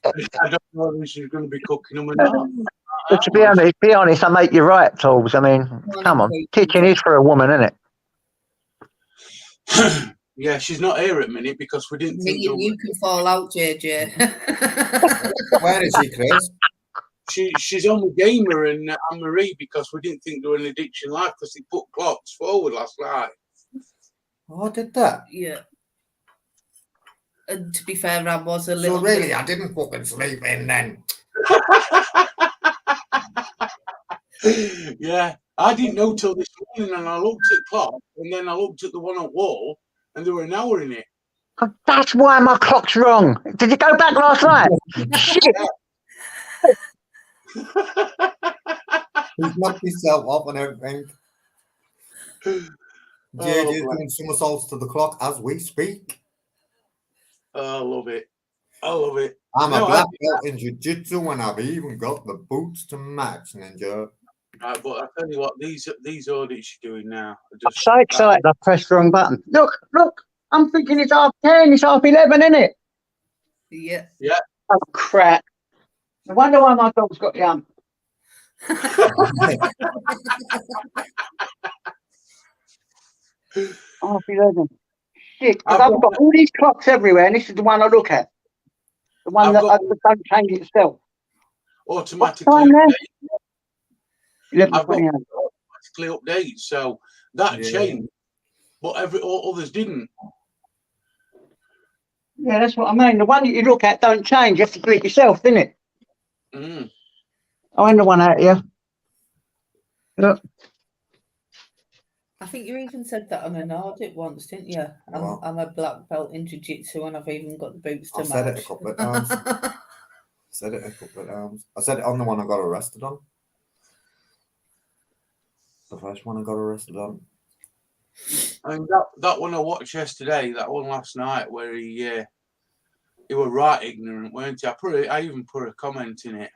don't know if she's going to be cooking them or not. But to be honest, I make you right, Torbs. I mean, come on. Kitchen is for a woman, isn't it? Yeah, she's not here at the minute because we didn't think... You can fall out, JJ. Where is she, Chris? She's on the Gamer and Anne-Marie because we didn't think they were an Addiction Live because they put clocks forward last night. Oh, I did that? Yeah. And to be fair, I was a little... So really, I didn't fucking sleep in then. Yeah, I didn't know till this morning and I looked at clock and then I looked at the one on wall and there were an hour in it. Oh, that's why my clock's wrong. Did you go back last night? Shit. He's knocked himself off and everything. JJ's doing somersaults to the clock as we speak. I love it. I love it. I'm a black belt in jiu-jitsu and I've even got the boots to match, Ninja. Right, but I tell you what, these audits you're doing now. I'm so excited I pressed the wrong button. Look, I'm thinking it's 10:30, it's 11:30, isn't it? Yeah. Yeah. Oh, crap. I wonder why my dog's got the hump. 11:30. Shit, because I've got all these clocks everywhere, and this is the one I look at. The one that don't change itself. Automatically. I've got 11:28. automatically updates, so that Yeah. changed, but all others didn't. Yeah, that's what I mean. The one that you look at don't change. You have to do it yourself, didn't it? Mm. I ain't the one out here. Look. I think you even said that on an audit once, didn't you? What? I'm a black belt in jiu-jitsu and I've even got the boots to I've match. said it a couple of times. I said it on the one I got arrested on. The first one I got arrested on. I mean, that one I watched yesterday, that one last night, where he were right ignorant, weren't he? I even put a comment in it.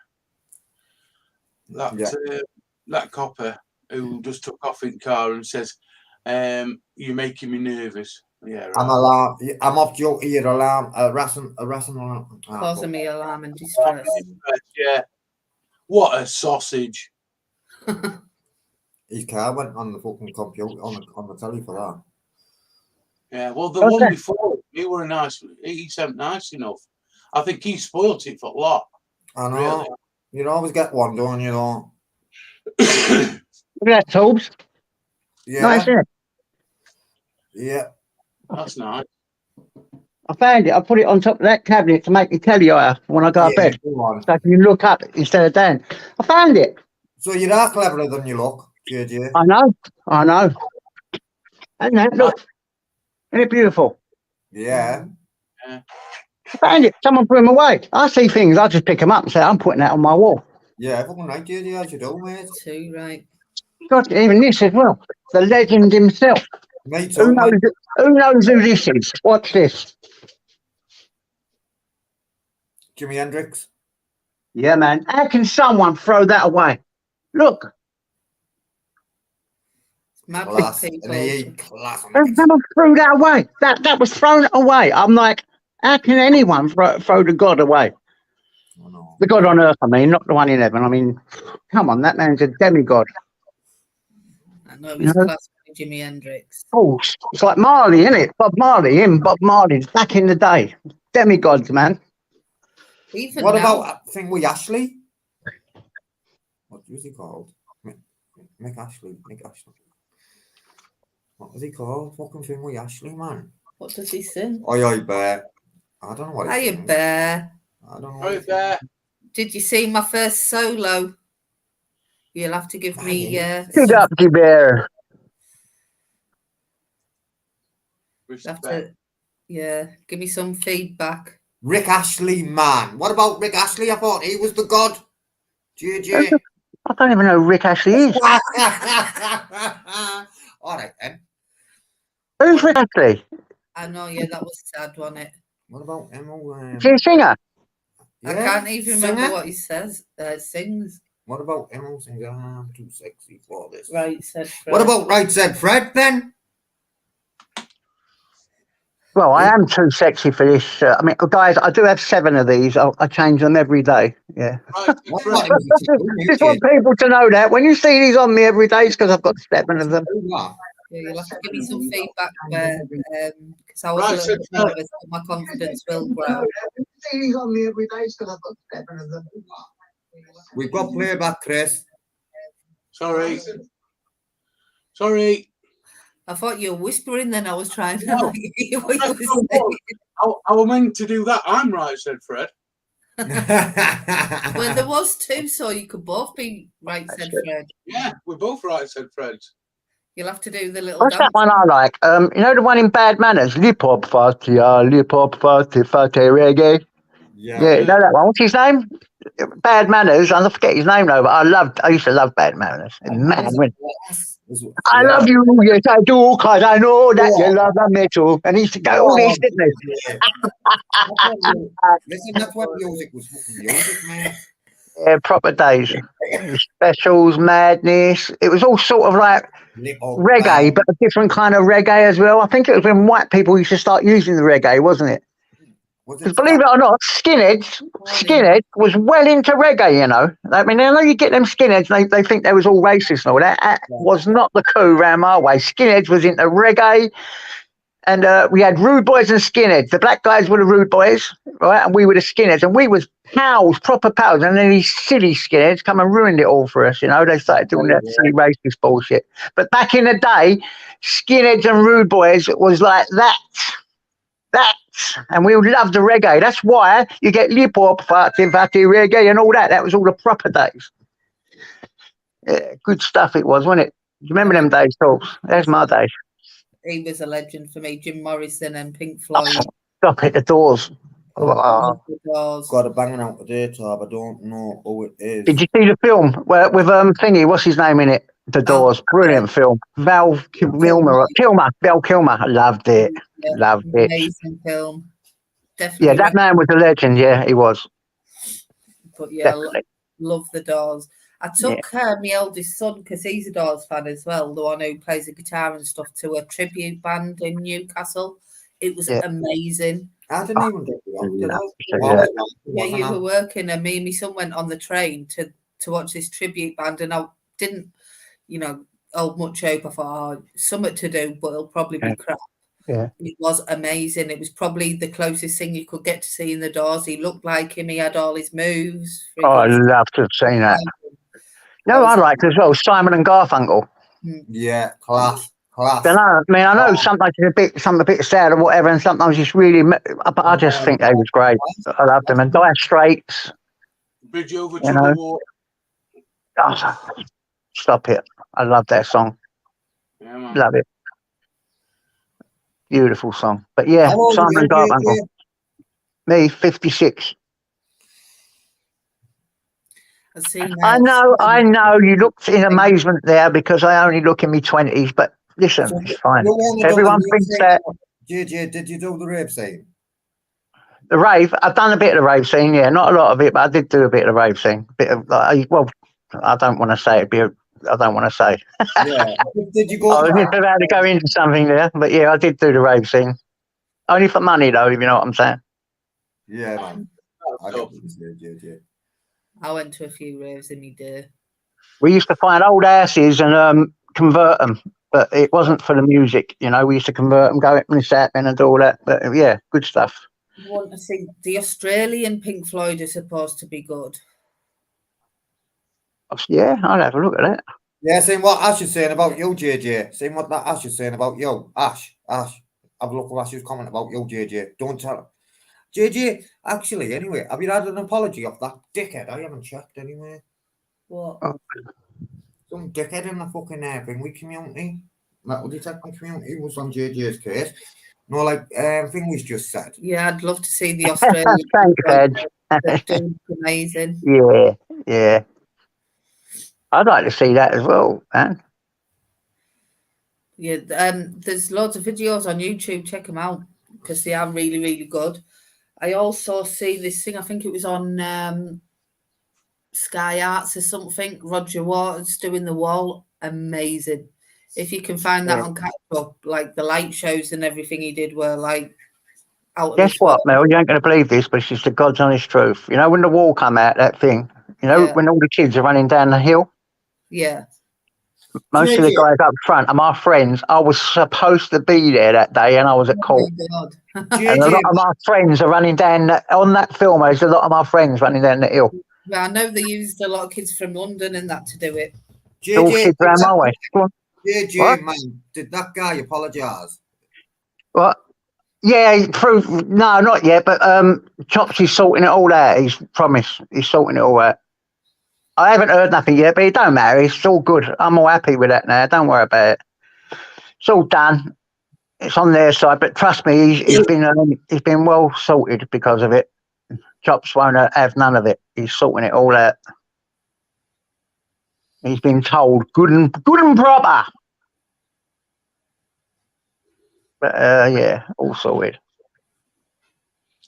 That copper who just took off in car and says, "You're making me nervous." Yeah, right. I'm off duty. You're harassing alarm. Causing me alarm and distress. Yeah. What a sausage. His car went on the fucking computer on the telly for that. Yeah, well, the one before, he sent nice enough. I think he spoilt it for a lot. I know. Really. You always get one, don't you? Know? Look at that, Tobes. Yeah. Nice, isn't it? Yeah. That's nice. I found it. I put it on top of that cabinet to make me telly when I go to bed. Go on. So you look up instead of down. I found it. So you are cleverer than you look, JJ. I know. And that, look. Isn't it beautiful? Yeah. I found it. Someone put them away. I see things. I just pick them up and say, I'm putting that on my wall. Yeah, fucking right, JJ, as you do, mate. Too right. Got even this as well. The legend himself. Me too, mate. Who knows who this is? Watch this. Jimi Hendrix. Yeah, man. How can someone throw that away? Look. Mad Class. people. And he class on Someone threw that away. That was thrown away. I'm like, how can anyone throw the God away? Oh, no. The God on earth, I mean, not the one in heaven. I mean, come on, that man's a demigod. I know he's class with Jimi Hendrix. Oh, it's like Marley, isn't it? Bob Marley, back in the day. Demigods, man. Even What now, about that thing with Ashley? What was he called? Mick Ashley. What was he called? Fucking thing with Ashley, man. what does he sing? Oi, bear. I don't know what he Hiya, sings. Bear. I don't know. Oi, Bear. Did you see my first solo? You'll have to give me Good up, Bear. give me some feedback. Rick Ashley, man. What about Rick Ashley? I thought he was the god. JJ. I don't even know who Rick Ashley is. All right, then. Who's Rick Ashley? I know, yeah, that was sad, wasn't it? What about Emma? Is he a singer? I can't even remember singer? what he says. Sings. What about Emma singing, I'm too sexy for this? Right, said Fred. What about Right Said Fred, then? Well, I am too sexy for this. I mean, guys, I do have 7 of these. I change them every day. Yeah. Right, What Fred. about Just want people to know that when you see these on me every day, it's because I've got 7 of them. Yeah, you'll have to give me some feedback there, because I was Right, a little bit nervous, but my confidence will grow. See these on me every day, it's because I've got 7 of them. We've got playback, Chris. Sorry. I thought you were whispering, then I was trying to No. hear what you were saying. I was meant to do that. I'm right, said Fred. Well, there was 2, so you could both be right, said Fred. Yeah, we're both right, said Fred. You'll have to do the little What's dance. that one I like? You know the one in Bad Manners? Lip hop fatty reggae. Yeah, you know that one. What's his name? Bad Manners. I forget his name though, but I used to love Bad Manners. Man, I love you, yes I do, cause I know that you love the metal. And he used to go all this, didn't he? Listen, that's what music was. Fucking music, man. Yeah, proper days. Specials, madness. It was all sort of like reggae, but a different kind of reggae as well. I think it was when white people used to start using the reggae, wasn't it? Because believe it or not, skinheads was well into reggae, you know. I mean, I know you get them skinheads, they think they was all racist and all that. That was not the coup round my way. Skinheads was into reggae, And we had rude boys and skinheads. The black guys were the rude boys, right? And we were the skinheads. And we was pals, proper pals. And then these silly skinheads come and ruined it all for us, you know. They started doing that silly racist bullshit. But back in the day, skinheads and rude boys was like that. And we loved the reggae. That's why you get lip hop, fatty reggae and all that. That was all the proper days. Yeah, good stuff it was, wasn't it? Do you remember them days, folks? There's my days. He was a legend for me. Jim Morrison and Pink Floyd. Stop it, the Doors. The Doors. Got a banging out today, Tab. I don't know who it is. Did you see the film with Thingy? What's his name in it? The Doors. Brilliant film. Val Kilmer. I loved it. Yeah, Loved it. amazing film. Definitely. Yeah, that man was a legend. Yeah, he was. But yeah, Definitely. love the Doors. I took my eldest son, because he's a Doors fan as well, the one who plays the guitar and stuff, to a tribute band in Newcastle. It was amazing. I didn't even get the Yeah, you were working, and me and my son went on the train to watch this tribute band, and I didn't, hold much hope. I thought, something to do, but it'll probably be crap. Yeah. It was amazing. It was probably the closest thing you could get to seeing the Doors. He looked like him. He had all his moves. Oh, I'd love to have seen that. No, I liked as well. Simon and Garfunkel. Yeah, class. I know sometimes it's something a bit sad or whatever, and sometimes it's really. But I just think they was great. I loved them. And Dire Straits. Bridge over troubled water. Oh, stop it! I love that song. Yeah, man. Love it. Beautiful song. But yeah, Simon and Garfunkel. Me, 56. I know. You looked in amazement there because I only look in my 20s, but listen, it's fine. Everyone thinks that. JJ, did you do the rave scene? The rave? I've done a bit of the rave scene, yeah. Not a lot of it, but I did do a bit of the rave scene. Bit of, I don't want to say it. I don't want to say. Yeah. Did you go? I was just about to go into something there, but yeah, I did do the rave scene. Only for money, though, if you know what I'm saying. Yeah, man. I get what you said, JJ. I went to a few raves in my day. We used to find old asses and convert them, but it wasn't for the music. We used to convert them, go in the set and do all that. But yeah, good stuff. I think the Australian Pink Floyd is supposed to be good. Yeah, I'll have a look at that. Yeah, seeing what Ash is saying about you, JJ. Seeing what that Ash is saying about you. Ash. Have a look at Ash's comment about you, JJ. Don't tell him. JJ, actually, anyway, have you had an apology off that dickhead? I haven't checked anyway. What? Some dickhead in the fucking Thingy community. Metal detecting community was on JJ's case. No, like thing was just said. Yeah, I'd love to see the Australian. Thanks, Ed. They're amazing. Yeah. I'd like to see that as well, man. Yeah, there's loads of videos on YouTube. Check them out because they are really, really good. I also see this thing. I think it was on Sky Arts or something. Roger Waters doing The Wall. Amazing. If you can find that on catch up, like the light shows and everything he did were like out of Guess what, Mel? You ain't going to believe this, but it's just the God's honest truth. When the wall come out, that thing, when all the kids are running down the hill? Yeah. Most of the guys up front are my friends. I was supposed to be there that day and I was at court. And a lot of my friends are running down on that film. There's a lot of my friends running down the hill. Well, I know they used a lot of kids from London and that to do it. JJ, my way. JJ, man, did that guy apologise? What? Yeah, no, not yet, but Chops is sorting it all out. He's promised. He's sorting it all out. I haven't heard nothing yet, but it don't matter. It's all good. I'm all happy with that now. Don't worry about it. It's all done. It's on their side, but trust me, he's been well sorted because of it. Chops won't have none of it. He's sorting it all out. He's been told good and proper. But yeah, all sorted.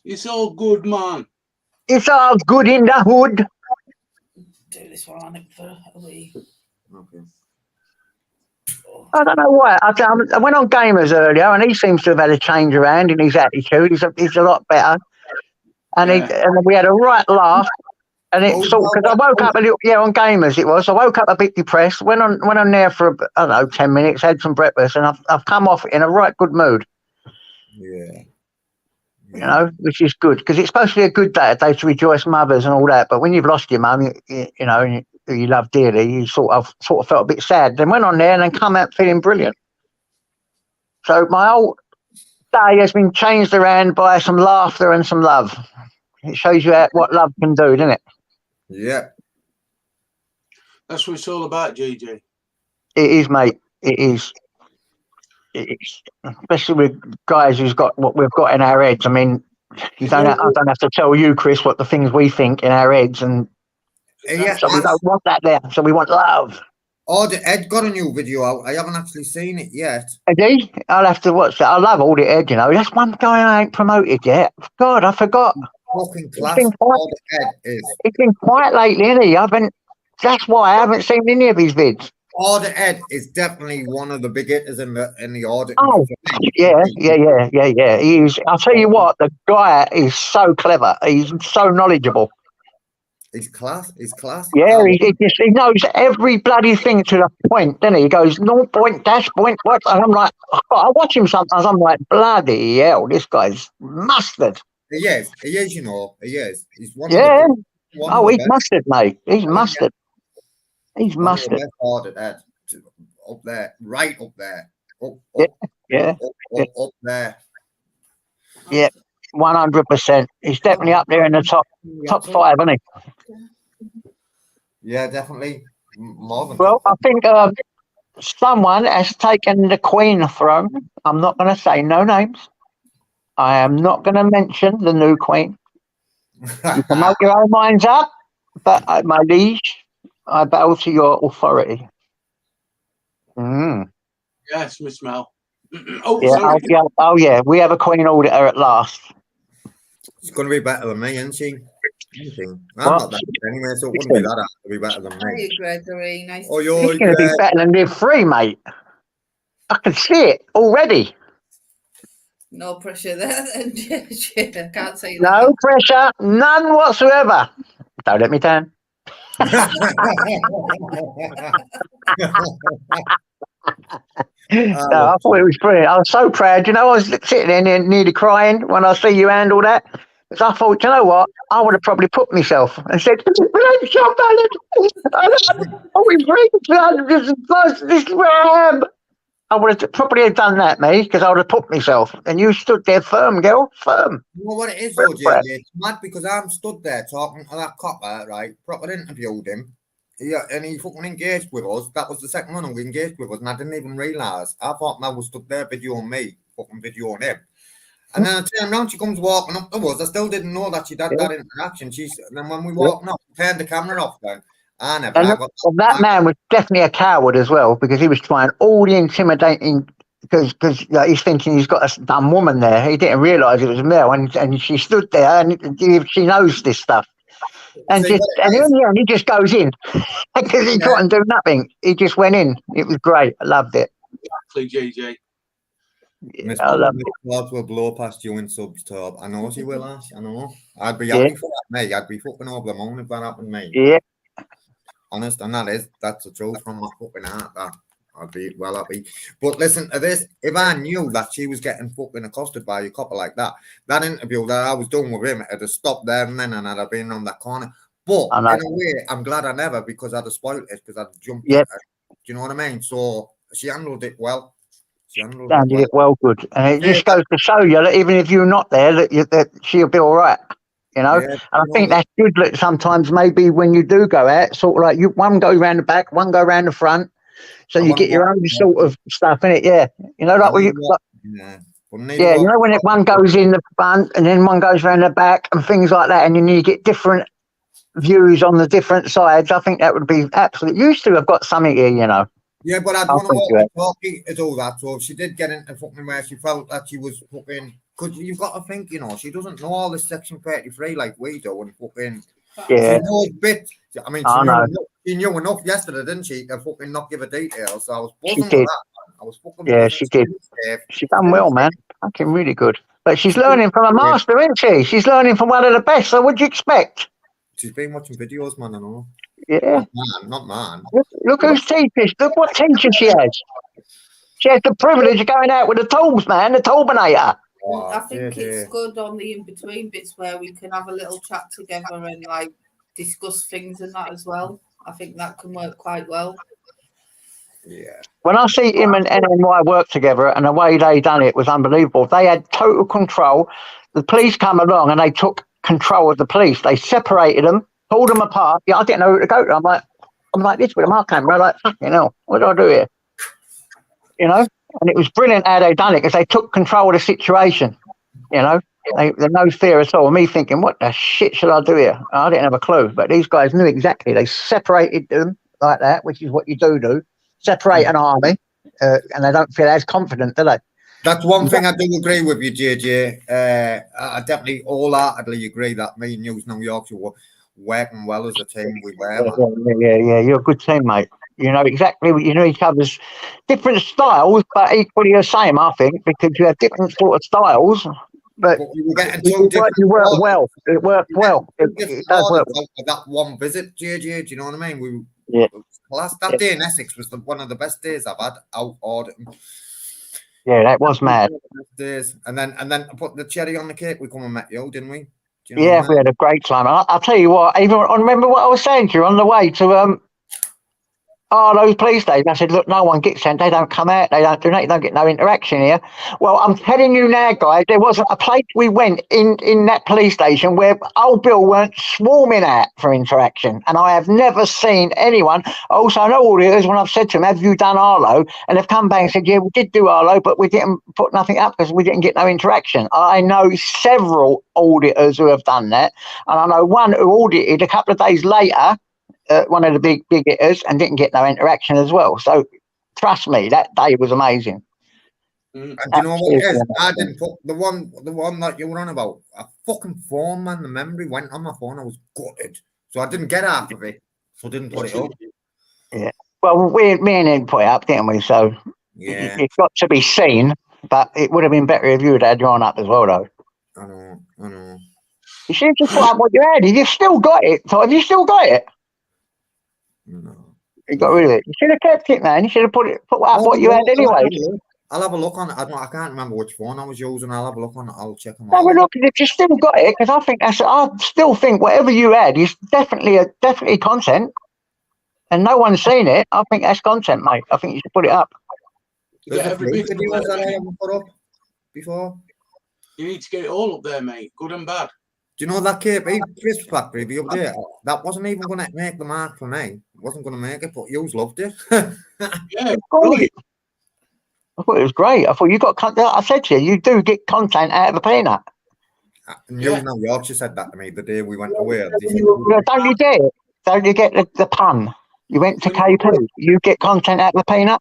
It's all good, man. It's all good in the hood. Do this while I'm in for a week. Okay. I don't know why. I went on Gamers earlier, and he seems to have had a change around in his attitude. He's a lot better, and we had a right laugh. And it's sort because I woke up a little on Gamers. It was. I woke up a bit depressed. Went on there for 10 minutes. Had some breakfast, and I've come off in a right good mood. Yeah. You know, which is good because it's supposed to be a good day, a day to rejoice mothers and all that. But when you've lost your mum, you know, and you love dearly, you sort of felt a bit sad. Then went on there and then come out feeling brilliant. So my whole day has been changed around by some laughter and some love. It shows you what love can do, doesn't it? Yeah. That's what it's all about, JJ. It is, mate. It is. It's, especially with guys who's got what we've got in our heads. I mean, I don't have to tell you, Chris, what the things we think in our heads, and Yeah. so we don't want that there. So we want love. Oh, Ed got a new video out. I haven't actually seen it yet. Eddie, I'll have to watch that. I love all the Ed, you know. That's one guy I ain't promoted yet. God, I forgot. Fucking It's class. been quiet, All the Ed is. it's been quiet lately, isn't he? That's why I haven't seen any of his vids. All the Ed is definitely one of the big hitters in the audience. Oh, yeah. He is. I'll tell you what, the guy is so clever. He's so knowledgeable. He's class. He's class. Yeah, he knows every bloody thing to the point, doesn't he? He goes, no point, dash point, what? And I'm like, I watch him sometimes, I'm like, bloody hell, this guy's mustard. He is, you know. He is. He's one Yeah. of the He's best. mustard, mate. He's mustard. He's One of the mustard. best audited Ed. Up there. Right up there. Up there. Yeah, 100%. He's definitely up there in the top 5, isn't he? Yeah, definitely. More than Well, I think someone has taken the Queen throne. I'm not going to say no names. I am not going to mention the new Queen. You can make your own minds up, but my liege, I bow to your authority. Yes, Miss Mel. Oh, yeah, sorry. Yeah. We have a Queen auditor at last. She's going to be better than me, isn't she? I'm What? not that good anyway, so it wouldn't be that hard to be better than me. Hi, Gregory. Nice Oh, to you're She's going to be better than Live Free, mate. I can see it already. No pressure there, then. I can't say that. No pressure, none whatsoever. Don't let me down. No, I thought it was brilliant. I was so proud. You know, I was sitting there nearly crying when I see you handle that. Because I thought, you know what? I would have probably put myself and said, "Let's jump on it. We bring this is where I am." I would have probably done that, me, because I would have put myself. And you stood there firm, girl, firm. You know what it is, though, JJ? It's mad because I'm stood there talking to that copper, right? Proper interviewed him. Yeah, and he fucking engaged with us. That was the second one who engaged with us, and I didn't even realise. I thought Mel was stood there videoing me, fucking videoing him. And then I turned around, she comes walking up to us. I still didn't know that she'd had that interaction. And then when we walked up, turned the camera off then. That man was definitely a coward as well, because he was trying all the intimidating, because he's thinking he's got a dumb woman there. He didn't realise it was Mel, and she stood there and she knows this stuff. And in the end, he just goes in because he couldn't do nothing. He just went in. It was great. I loved it. JJ. Miss Clark will blow past you in subs, Tob. I know she will, Ash. I know. I'd be happy for that, mate. I'd be fucking over the moon if that happened, mate. Yeah. Honest, and that's the truth from my fucking heart. That I'd be well happy. But listen to this: if I knew that she was getting fucking accosted by a couple like that, that interview that I was doing with him, I'd have stopped there and then, and I'd have been on that corner. But in a way, I'm glad I never, because I'd have spoiled it, because I'd jumped. Yep. Do you know what I mean? So she handled it well. Good, and it just goes to show you that even if you're not there, that she'll be all right. You know, and I think that's good. That sometimes maybe when you do go out, sort of like one go around the back, one go around the front, so you get your own sort of stuff in it. Yeah, you know, you know, when one goes in the front and then one goes around the back and things like that, and then you get different views on the different sides. I think that would be absolutely used to have got something here, you know. Yeah, but I don't know what talking is all that. So if she did get into fucking where she felt that she was fucking, because you've got to think, you know, she doesn't know all this Section 33 like we do, and fucking she knows bits. I mean, she knew enough yesterday, didn't she, to fucking not give a detail. So I was buzzing with that, man. I was fucking she did. She done well, man. Fucking really good. But she's learning from a master, isn't she? She's learning from one of the best. So what'd you expect? She's been watching videos, man. I know. Yeah. Not man. Look who's teachers. Look what teacher she has. She has the privilege of going out with the tools, man, the toolbinator. I think it's good on the in-between bits where we can have a little chat together and like discuss things and that as well. I think that can work quite well. Yeah. When I see him and NNY work together and the way they done it was unbelievable. They had total control. The police come along and they took control of the police. They separated them, pulled them apart. Yeah, I didn't know who to go to. I'm like this with my camera, like, fucking hell, what do I do here? You know? And it was brilliant how they done it because they took control of the situation. You know? There's no fear at all. Me thinking, what the shit should I do here? I didn't have a clue. But these guys knew exactly. They separated them like that, which is what you do. Separate an army, and they don't feel as confident, do they? That's one thing I do agree with you, JJ. I definitely wholeheartedly agree that me and New Yorkshire were working well as a team. We were. Yeah. You're a good team, mate. You know exactly what you know each other's different styles, but equally the same, I think, because you have different sort of styles. But we were getting two different. You work well. It worked well. It does work. That one visit, JJ. Do you know what I mean? That day in Essex was one of the best days I've had out auditing. Yeah, that was mad. Days. And then I put the cherry on the cake. We come and met you, didn't we? You know we had a great time. I'll tell you what. Even I remember what I was saying to you on the way to those police stations. I said, look, no one gets sent. They don't come out. They don't do that. You don't get no interaction here. Well, I'm telling you now, guys, there wasn't a place we went in that police station where old Bill weren't swarming out for interaction. And I have never seen anyone. Also, I know auditors, when I've said to them, have you done Arlo? And they've come back and said, yeah, we did do Arlo, but we didn't put nothing up because we didn't get no interaction. I know several auditors who have done that. And I know one who audited a couple of days later, one of the big hitters, and didn't get no interaction as well. So trust me, that day was amazing. And do you know what it is? I didn't put the one that you were on about. A fucking phone, man. The memory went on my phone. I was gutted, so I didn't get half of it. So I didn't put it up. Yeah. Well, me and him put it up, didn't we? So yeah, it's got to be seen. But it would have been better if you had had your own up as well, though. I know. You should have just put up what you had. You've still got it. So have you still got it? No. You got rid of it. You should have kept it, man. You should have put up what you had anyway. I'll have a look on it. I can't remember which phone I was using. I'll have a look on it. I'll check them out. out. Have a look if you still got it, because I still think whatever you had is definitely content, and no one's seen it. I think that's content, mate. I think you should put it up. There's a few videos that I haven't put up before. You need to get it all up there, mate. Good and bad. Do you know that KP crisp factory the update? That wasn't even going to make the mark for me. It wasn't going to make it, but you loved it. Yeah, great. I thought it was great. I thought you got. I said to you, you do get content out of a peanut. And you know, Yorkshire said that to me the day we went away. Don't you get it? Don't you get the pun? You went to KP. You get content out of the peanut.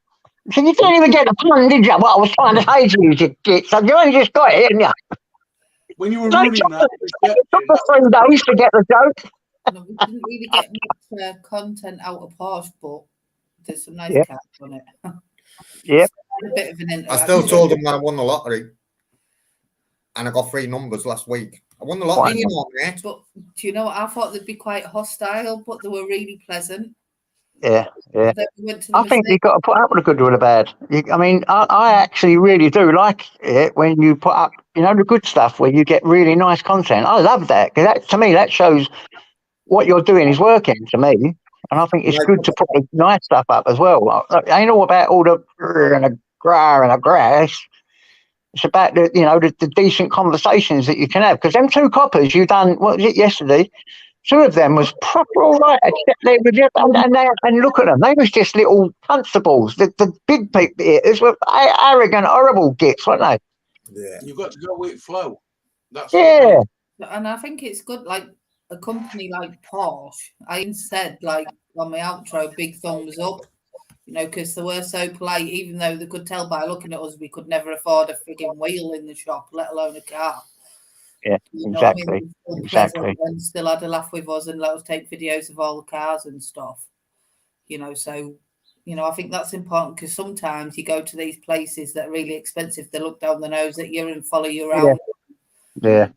So you didn't even get the pun, did you? What I was trying to say to you, so you only just got it, didn't you? When you were running that, it took us 3 days to get the joke. No, we didn't really get much content out of Porsche, but there's some nice cats on it. Yeah. A bit of an I still told him that I won the lottery, and I got 3 numbers last week. I won the lottery, you know, mate. But do you know what? I thought they'd be quite hostile, but they were really pleasant. Yeah. I think you've got to put up with the good or the bad. I actually really do like it when you put up, the good stuff where you get really nice content. I love that because to me that shows what you're doing is working to me, and I think it's good to put the nice stuff up as well. It ain't all about all the and the grass. It's about the decent conversations that you can have because them 2 coppers you done. What was it yesterday? 2 of them was proper all right. And look at them. They was just little constables. The big people here were arrogant, horrible gits, weren't they? Yeah. You've got to go with flow. That's And I think it's good, like a company like Porsche. I said, like on my outro, big thumbs up. Because they were so polite, even though they could tell by looking at us we could never afford a frigging wheel in the shop, let alone a car. Yeah, exactly. Exactly. And still had a laugh with us and let us take videos of all the cars and stuff. So, I think that's important because sometimes you go to these places that are really expensive. They look down the nose at you and follow you around. Yeah.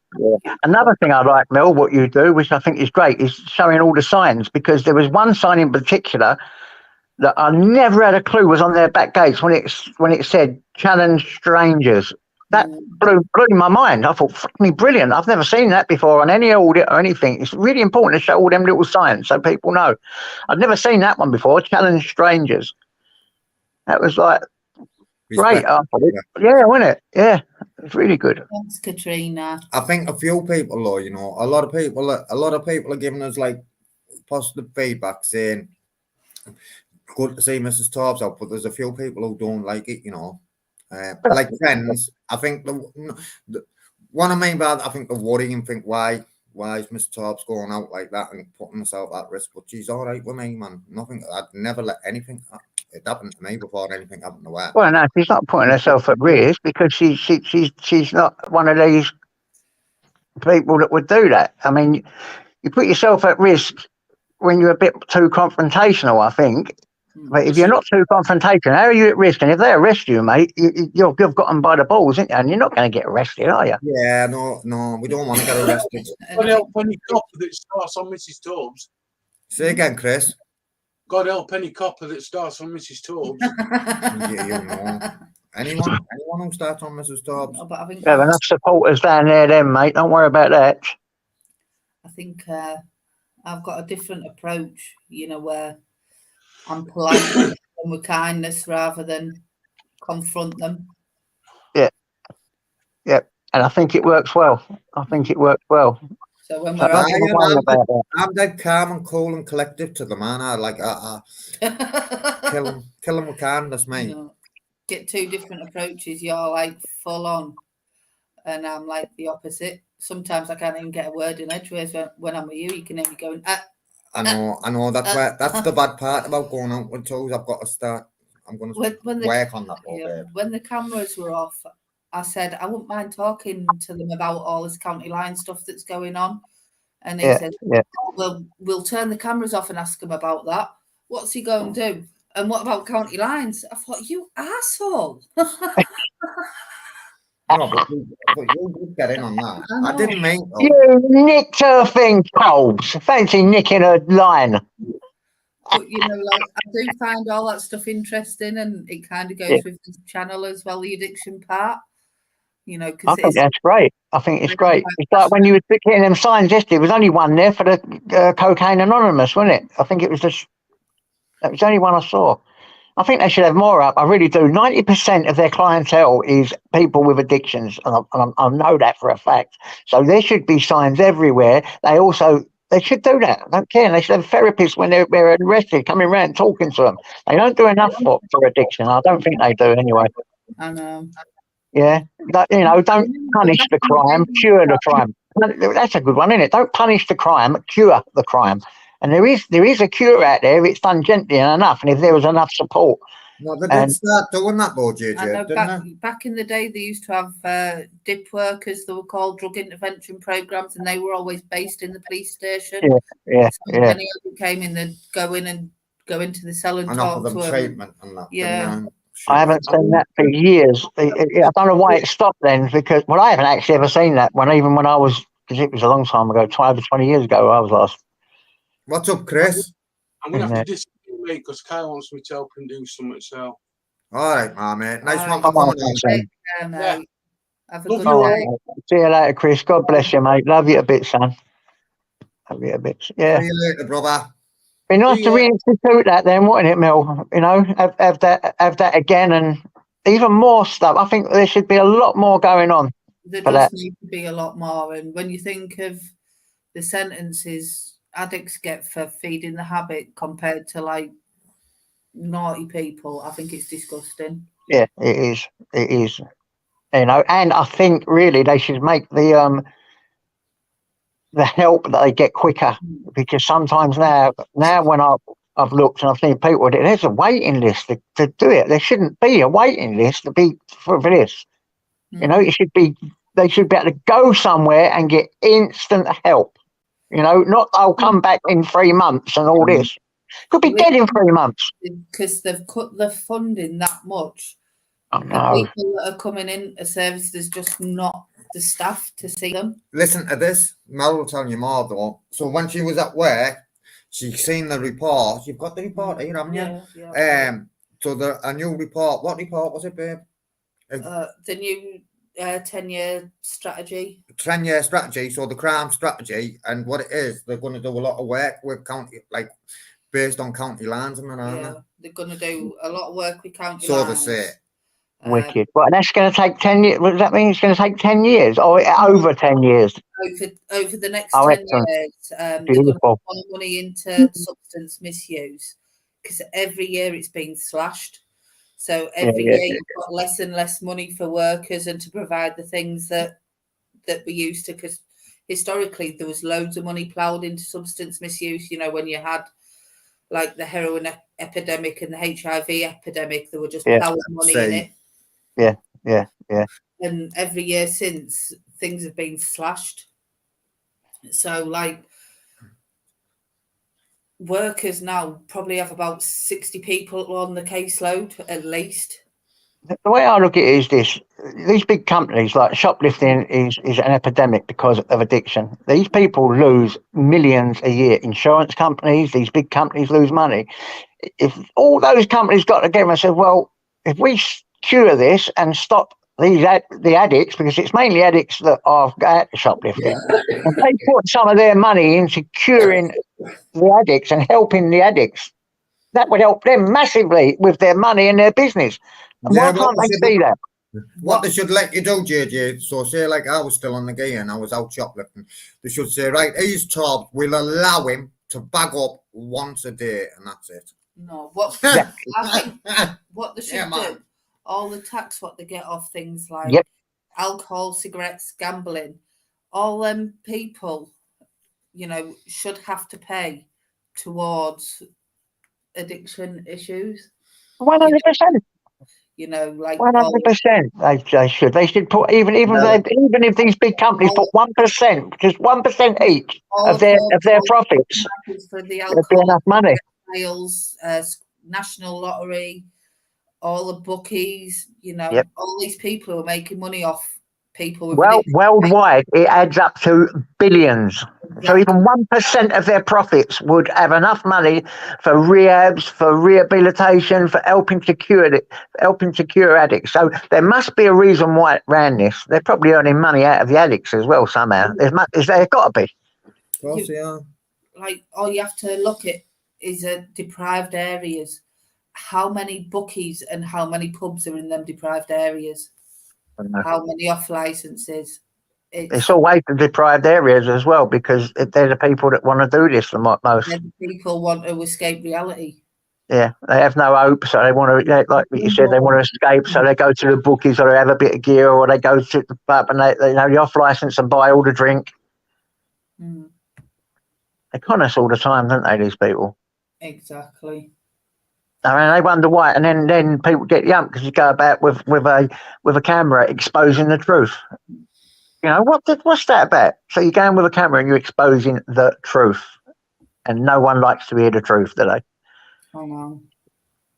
Another thing I like, Mel, what you do, which I think is great, is showing all the signs because there was one sign in particular that I never had a clue was on their back gates when it said challenge strangers. That blew my mind. I thought, fucking brilliant. I've never seen that before on any audit or anything. It's really important to show all them little signs so people know. I've never seen that one before. Challenge strangers. That was like great. Respect. Yeah, wasn't it? Yeah, it's really good. Thanks, Katrina. I think a few people, though, you know, a lot of people are giving us like positive feedback saying good to see Mrs. Torbs out, but there's a few people who don't like it, you know. Like friends, I think the what I mean by that, I think the worry and think why is Mrs. Torbs going out like that and putting herself at risk? But she's all right with me, man. Nothing. I'd never let anything. It happened to me before anything happened to her. Well, no, she's not putting herself at risk because she's not one of these people that would do that. I mean, you put yourself at risk when you're a bit too confrontational, I think. But if you're not too confrontational, how are you at risk? And if they arrest you, mate, you've got them by the balls, ain't you? And you're not going to get arrested, are you? Yeah, no, we don't want to get arrested. God help any copper that starts on Mrs. Torbs. Say again, Chris. God help any copper that starts on Mrs. Torbs. Yeah, you know. Anyone who starts on Mrs. Torbs. No, but I think You have enough supporters down there, then, mate. Don't worry about that. I think I've got a different approach, you know, where I'm polite and with kindness rather than confront them. Yeah, and I think it works well. So when So we're don't even worry about that. I'm dead calm and cool and collective to the man. I like kill him with kindness, mate. you know, get two different approaches, you're like full on, and I'm like the opposite. Sometimes I can't even get a word in edgeways when I'm with you. You can hear me going. I know. That's the bad part about going out with toes. I've got to start. I'm going to work on that. When the cameras were off, I said I wouldn't mind talking to them about all this county line stuff that's going on, and they said, "Well, we'll turn the cameras off and ask him about that. What's he going to do? And what about county lines?" I thought, you asshole. No, but you get in on that. I didn't mean. You nicked her thing, Colbs. Fancy nicking a line. But you know, like I do find all that stuff interesting, and it kind of goes with the channel as well, the addiction part. You know, because I think that's great. I think it's great. It's like when you were getting them signs yesterday. There was only one there for the Cocaine Anonymous, wasn't it? I think it was that was the only one I saw. I think they should have more up. I really do. 90% of their clientele is people with addictions, and I know that for a fact. So there should be signs everywhere. They should do that. I don't care. They should have therapists when they're arrested coming around talking to them. They don't do enough for addiction. I don't think they do anyway. I know. Yeah, don't punish the crime, cure the crime. That's a good one, isn't it? Don't punish the crime, cure the crime. And there is a cure out there if it's done gently enough, and if there was enough support. No, they did start doing that, though, JJ. I know didn't they? back in the day, they used to have DIP workers. They were called drug intervention programs, and they were always based in the police station. Yeah. Any of them came in, they'd go into the cell and talk to them. Treatment and that. Yeah. I haven't seen that for years. I don't know why it stopped then, because I haven't actually ever seen that one, even when I was, because it was a long time ago, over 20 years ago, I was last. What's up, Chris? I'm going to have to disagree, mate, because Kyle wants me to help him do something, so. All right, mate. Nice one for coming on. on. Mate. Have a good day. See you later, Chris. God bless you, mate. Love you a bit, son. Love you a bit. Yeah. See you later, brother. Be nice to reinstitute that then, wouldn't it, Mel? You know, have that again, and even more stuff. I think there should be a lot more going on. There does need to be a lot more, and when you think of the sentences addicts get for feeding the habit compared to like naughty people, I think it's disgusting. Yeah, it is. You know, and I think really they should make the help that they get quicker, because sometimes now when I've looked and I've seen people, there's a waiting list to do it. There shouldn't be a waiting list to be for this. You know, they should be able to go somewhere and get instant help. You know, not I'll come back in 3 months and all this. Could be dead in 3 months. Because they've cut the funding that much. I know. The people that are coming in a service, there's just not the staff to see them. Listen to this. Mel will tell you more, though. So when she was at work, she seen the report. You've got the report here, haven't you? Yeah. So a new report. What report was it, babe? The new 10-year strategy. 10-year strategy. So the crime strategy, and what it is, they're going to do a lot of work with county, like based on county lines, and they're going to do a lot of work with county so lines. they say. Wicked. Well, that's going to take 10 years. What does that mean? It's going to take 10 years or over 10 years? Over the next Oh, 10 excellent. years, they're going to Beautiful. put money into substance misuse, because every year it's been slashed. So every year you've got less and less money for workers and to provide the things that we used to, because historically there was loads of money ploughed into substance misuse. You know, when you had like the heroin epidemic and the HIV epidemic, they were just ploughing money in it. Yeah. And every year since, things have been slashed. So, like, workers now probably have about 60 people on the caseload at least. The way I look at it is this: these big companies, like shoplifting, is an epidemic because of addiction. These people lose millions a year. Insurance companies, these big companies lose money. If all those companies got together and said, well, if we cure this and stop the addicts, because it's mainly addicts that are at shoplifting, and they put some of their money into curing the addicts and helping the addicts, that would help them massively with their money and their business. And why can't they see that? What they should let you do, JJ, so say like I was still on the gear and I was out shoplifting, they should say, right, he's top, we'll allow him to bag up once a day, and that's it. No, I think what they should do, all the tax what they get off things like alcohol, cigarettes, gambling, all them people, you know, should have to pay towards addiction issues. 100%. You know, like 100%. They should put even if these big companies put 1%, just 1% each of their profits, for the there'd be enough money. Sales, national lottery, all the bookies, you know, all these people who are making money off people. Well, worldwide, it adds up to billions. Exactly. So even 1% of their profits would have enough money for rehabs, for rehabilitation, for helping to cure addicts. So there must be a reason why it ran this. They're probably earning money out of the addicts as well somehow. There's got to be. Of course, yeah. Like, all you have to look at is deprived areas. How many bookies and how many pubs are in them deprived areas? How many off licenses? It's always the deprived areas as well, because they're the people that want to do this the most. People want to escape reality. Yeah, they have no hope, so they want to, like you said, they want to escape, so they go to the bookies or they have a bit of gear, or they go to the pub and they know the off license and buy all the drink. They con us all the time, don't they, these people? Exactly. I mean, they wonder why, and then people get yumped because you go about with a camera exposing the truth. You know, what's that about? So you're going with a camera and you're exposing the truth, and no one likes to hear the truth, do they? I know.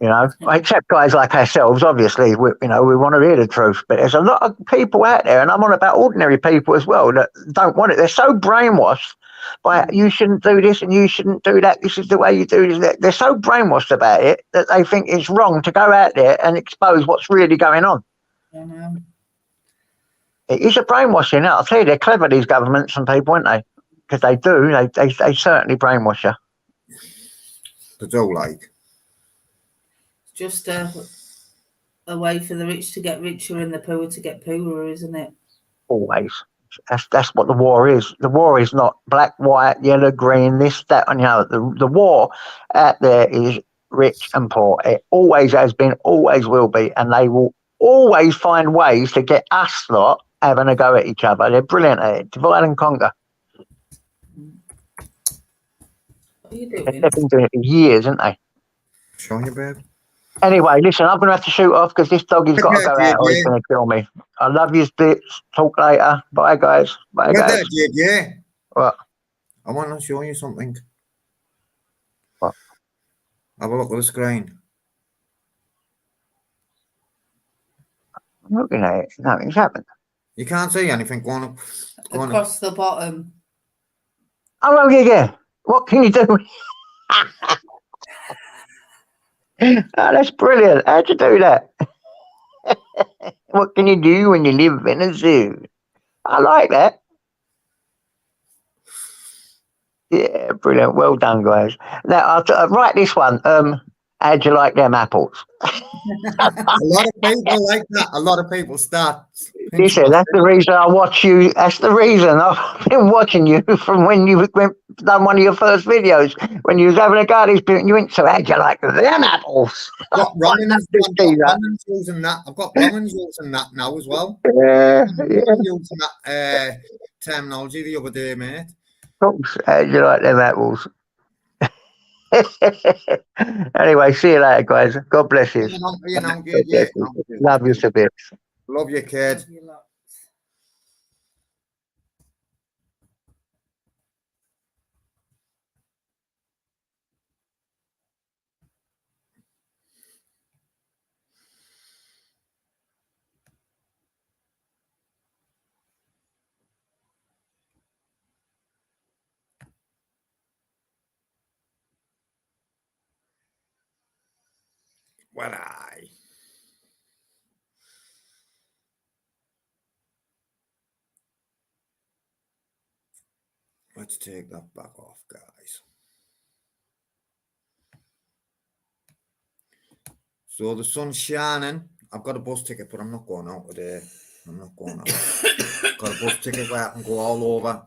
You know, except guys like ourselves. Obviously, we want to hear the truth, but there's a lot of people out there, and I'm on about ordinary people as well, that don't want it. They're so brainwashed by you shouldn't do this and you shouldn't do that. This is the way you do this. They're so brainwashed about it that they think it's wrong to go out there and expose what's really going on. I know. It is a brainwashing. I'll tell you, they're clever, these governments and people, aren't they? Because they do. They certainly brainwash you. They do, like. Just a way for the rich to get richer and the poor to get poorer, isn't it? Always. That's what the war is. The war is not black, white, yellow, green, this, that, and the other. The war out there is rich and poor. It always has been, always will be, and they will always find ways to get us lot having a go at each other. They're brilliant at it. Divide and conquer. What are you doing? They've been doing it for years, haven't they? Show you, babe. Anyway, listen, I'm going to have to shoot off because this doggy's got to go out or he's going to kill me. I love you bits. Talk later. Bye, guys. Bye, guys. Yeah. What? I want to show you something. What? Have a look at the screen. I'm looking at it. Nothing's happened. You can't see anything going up. Across the bottom. Oh, yeah. What can you do? Oh, that's brilliant. How'd you do that? What can you do when you live in a zoo? I like that. Yeah, brilliant. Well done, guys. Now, I'll write this one. How'd you like them apples? A lot of people like that. A lot of people start. Listen, that's the reason I watch you. That's the reason I've been watching you from when you done one of your first videos. When you was having a go at these people, and you went, so how'd you like them apples? Got Romans using that. I've got Romans using that now as well. Yeah, I'm using that terminology the other day, mate. of course. How'd you like them apples? Anyway, see you later, guys. God bless you. Love you to bits. Love you, kid. Love you lots. Well, aye. Let's take that back off, guys. So the sun's shining. I've got a bus ticket, but I'm not going out today. I'm not going out. Got a bus ticket where I can go all over.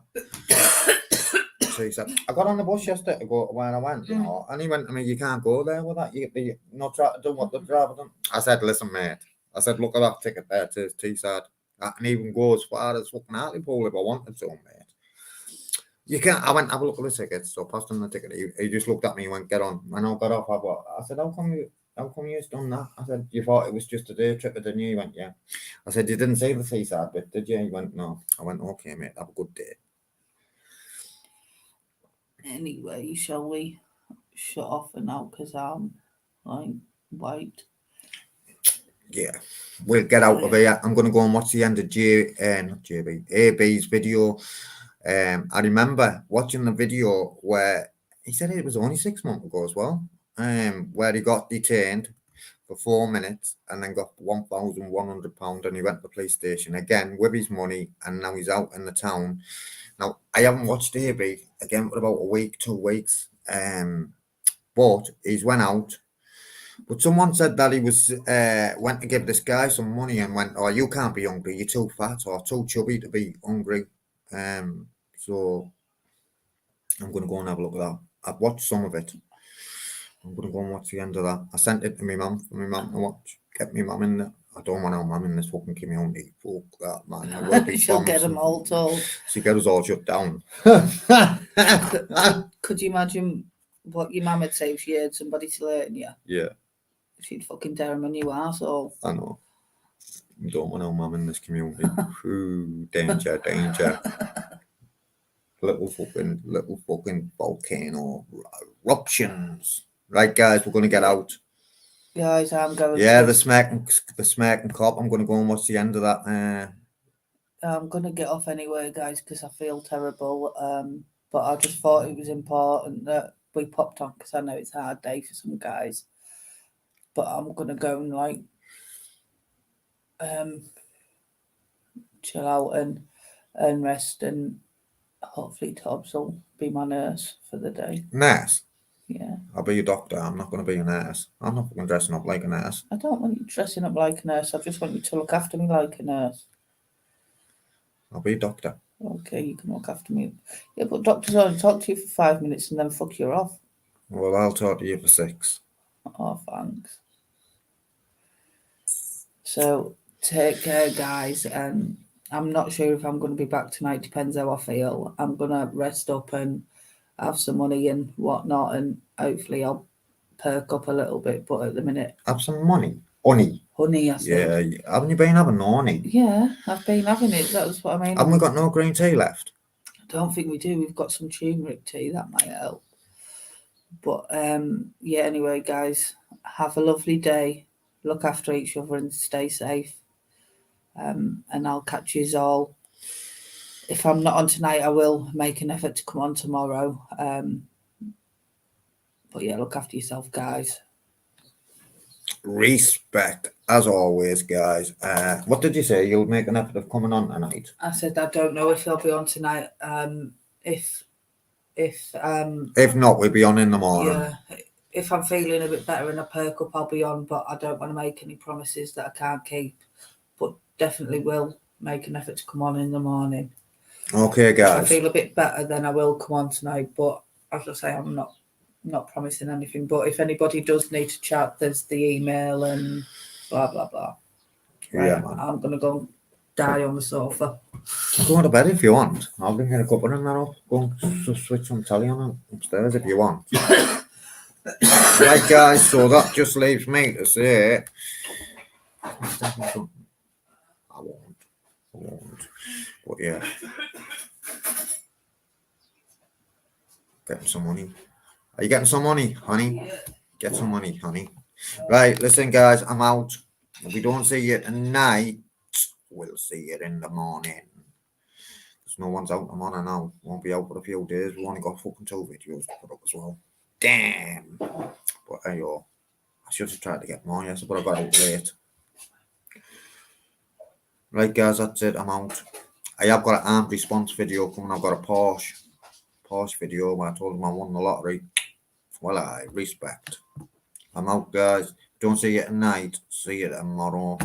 So he said, I got on the bus yesterday to go to where I went, you know, and he went to me, you can't go there with that. You're not trying to do what the driver done. I said, listen, mate. I said, look at that ticket there. It says Teesside. I can even go as far as fucking Hartlepool if I wanted to, mate. You can't. I went, have a look at the tickets. So I passed him the ticket. He just looked at me and went, get on. And I got off. I said, how come you done that? I said, you thought it was just a day trip, didn't you? He went, yeah. I said, you didn't say the Teesside bit, did you? He went, no. I went, okay, mate, have a good day. Anyway, shall we shut off for now? Because I'm like, wait. Yeah, we'll get out of here. I'm going to go and watch the end of AB's video. I remember watching the video where he said it was only 6 months ago as well, where he got detained for 4 minutes and then got £1,100 and he went to the police station again with his money and now he's out in the town. Now, I haven't watched AB again for about a week, 2 weeks, but he's went out. But someone said that he was went to give this guy some money and went, oh, you can't be hungry, you're too fat or too chubby to be hungry. So I'm going to go and have a look at that. I've watched some of it. I'm going to go and watch the end of that. I sent it to my mum for my mum to watch. Get my mum in there. I don't want our mum in this fucking community. Fuck that, man. There will be She'll get them all told. She get us all shut down. Could you imagine what your mum would say if she heard somebody slating you? Yeah. She'd fucking tear him a new arsehole. I know. Don't want our mum in this community. Ooh, danger, danger. Little fucking volcano eruptions. Right, guys, we're going to get out. Guys, I'm going. Yeah, the smirking cop. I'm going to go and watch the end of that. I'm going to get off anyway, guys, because I feel terrible. But I just thought it was important that we popped on because I know it's a hard day for some guys. But I'm going to go and like chill out and rest, and hopefully Tobbs will be my nurse for the day. Nurse? Yeah. I'll be a doctor. I'm not going to be a nurse. I'm not fucking dressing up like a nurse. I don't want you dressing up like a nurse. I just want you to look after me like a nurse. I'll be a doctor. Okay, you can look after me. Yeah, but doctors only talk to you for 5 minutes and then fuck you off. Well, I'll talk to you for 6. Oh, thanks. So take care, guys. And I'm not sure if I'm going to be back tonight. Depends how I feel. I'm going to rest up and have some money and whatnot, and hopefully I'll perk up a little bit. But at the minute, have some money. Honey, I said. Yeah, haven't you been having honey? Yeah, I've been having it. That's what I mean. Haven't we got no green tea left? I don't think we do. We've got some turmeric tea. That might help. But yeah, anyway, guys, have a lovely day. Look after each other and stay safe. And I'll catch you all. If I'm not on tonight, I will make an effort to come on tomorrow. But yeah, look after yourself, guys. respect as always, guys. What did you say? You'll make an effort of coming on tonight? I said I don't know if he'll be on tonight. If not, we'll be on in the morning. Yeah, if I'm feeling a bit better and I perk up, I'll be on. But I don't want to make any promises that I can't keep. But definitely will make an effort to come on in the morning. Okay, guys. If I feel a bit better, then I will come on tonight. But as I say, I'm not promising anything. But if anybody does need to chat, there's the email and blah blah blah. Right, Yeah, man. I'm gonna go die on the sofa. Go to bed if you want. I'll bring you a cuppa and that up. Go and switch some telly on upstairs if you want. Right, guys, so that just leaves me to say I won't. But yeah. Getting some money. Are you getting some money, honey? Get some money, honey. Right, listen, guys, I'm out. If we don't see you tonight, we'll see you in the morning. There's no one's out. I'm on and out. Won't be out for a few days. We only got fucking 2 videos to put up as well. Damn. But hey, yo, I should have tried to get more, yes, but I got out late. Right, guys, that's it. I'm out. I have got an armed response video coming. I've got a Porsche video where I told them I won the lottery. Well, I respect. I'm out, guys. Don't see you tonight. See you tomorrow.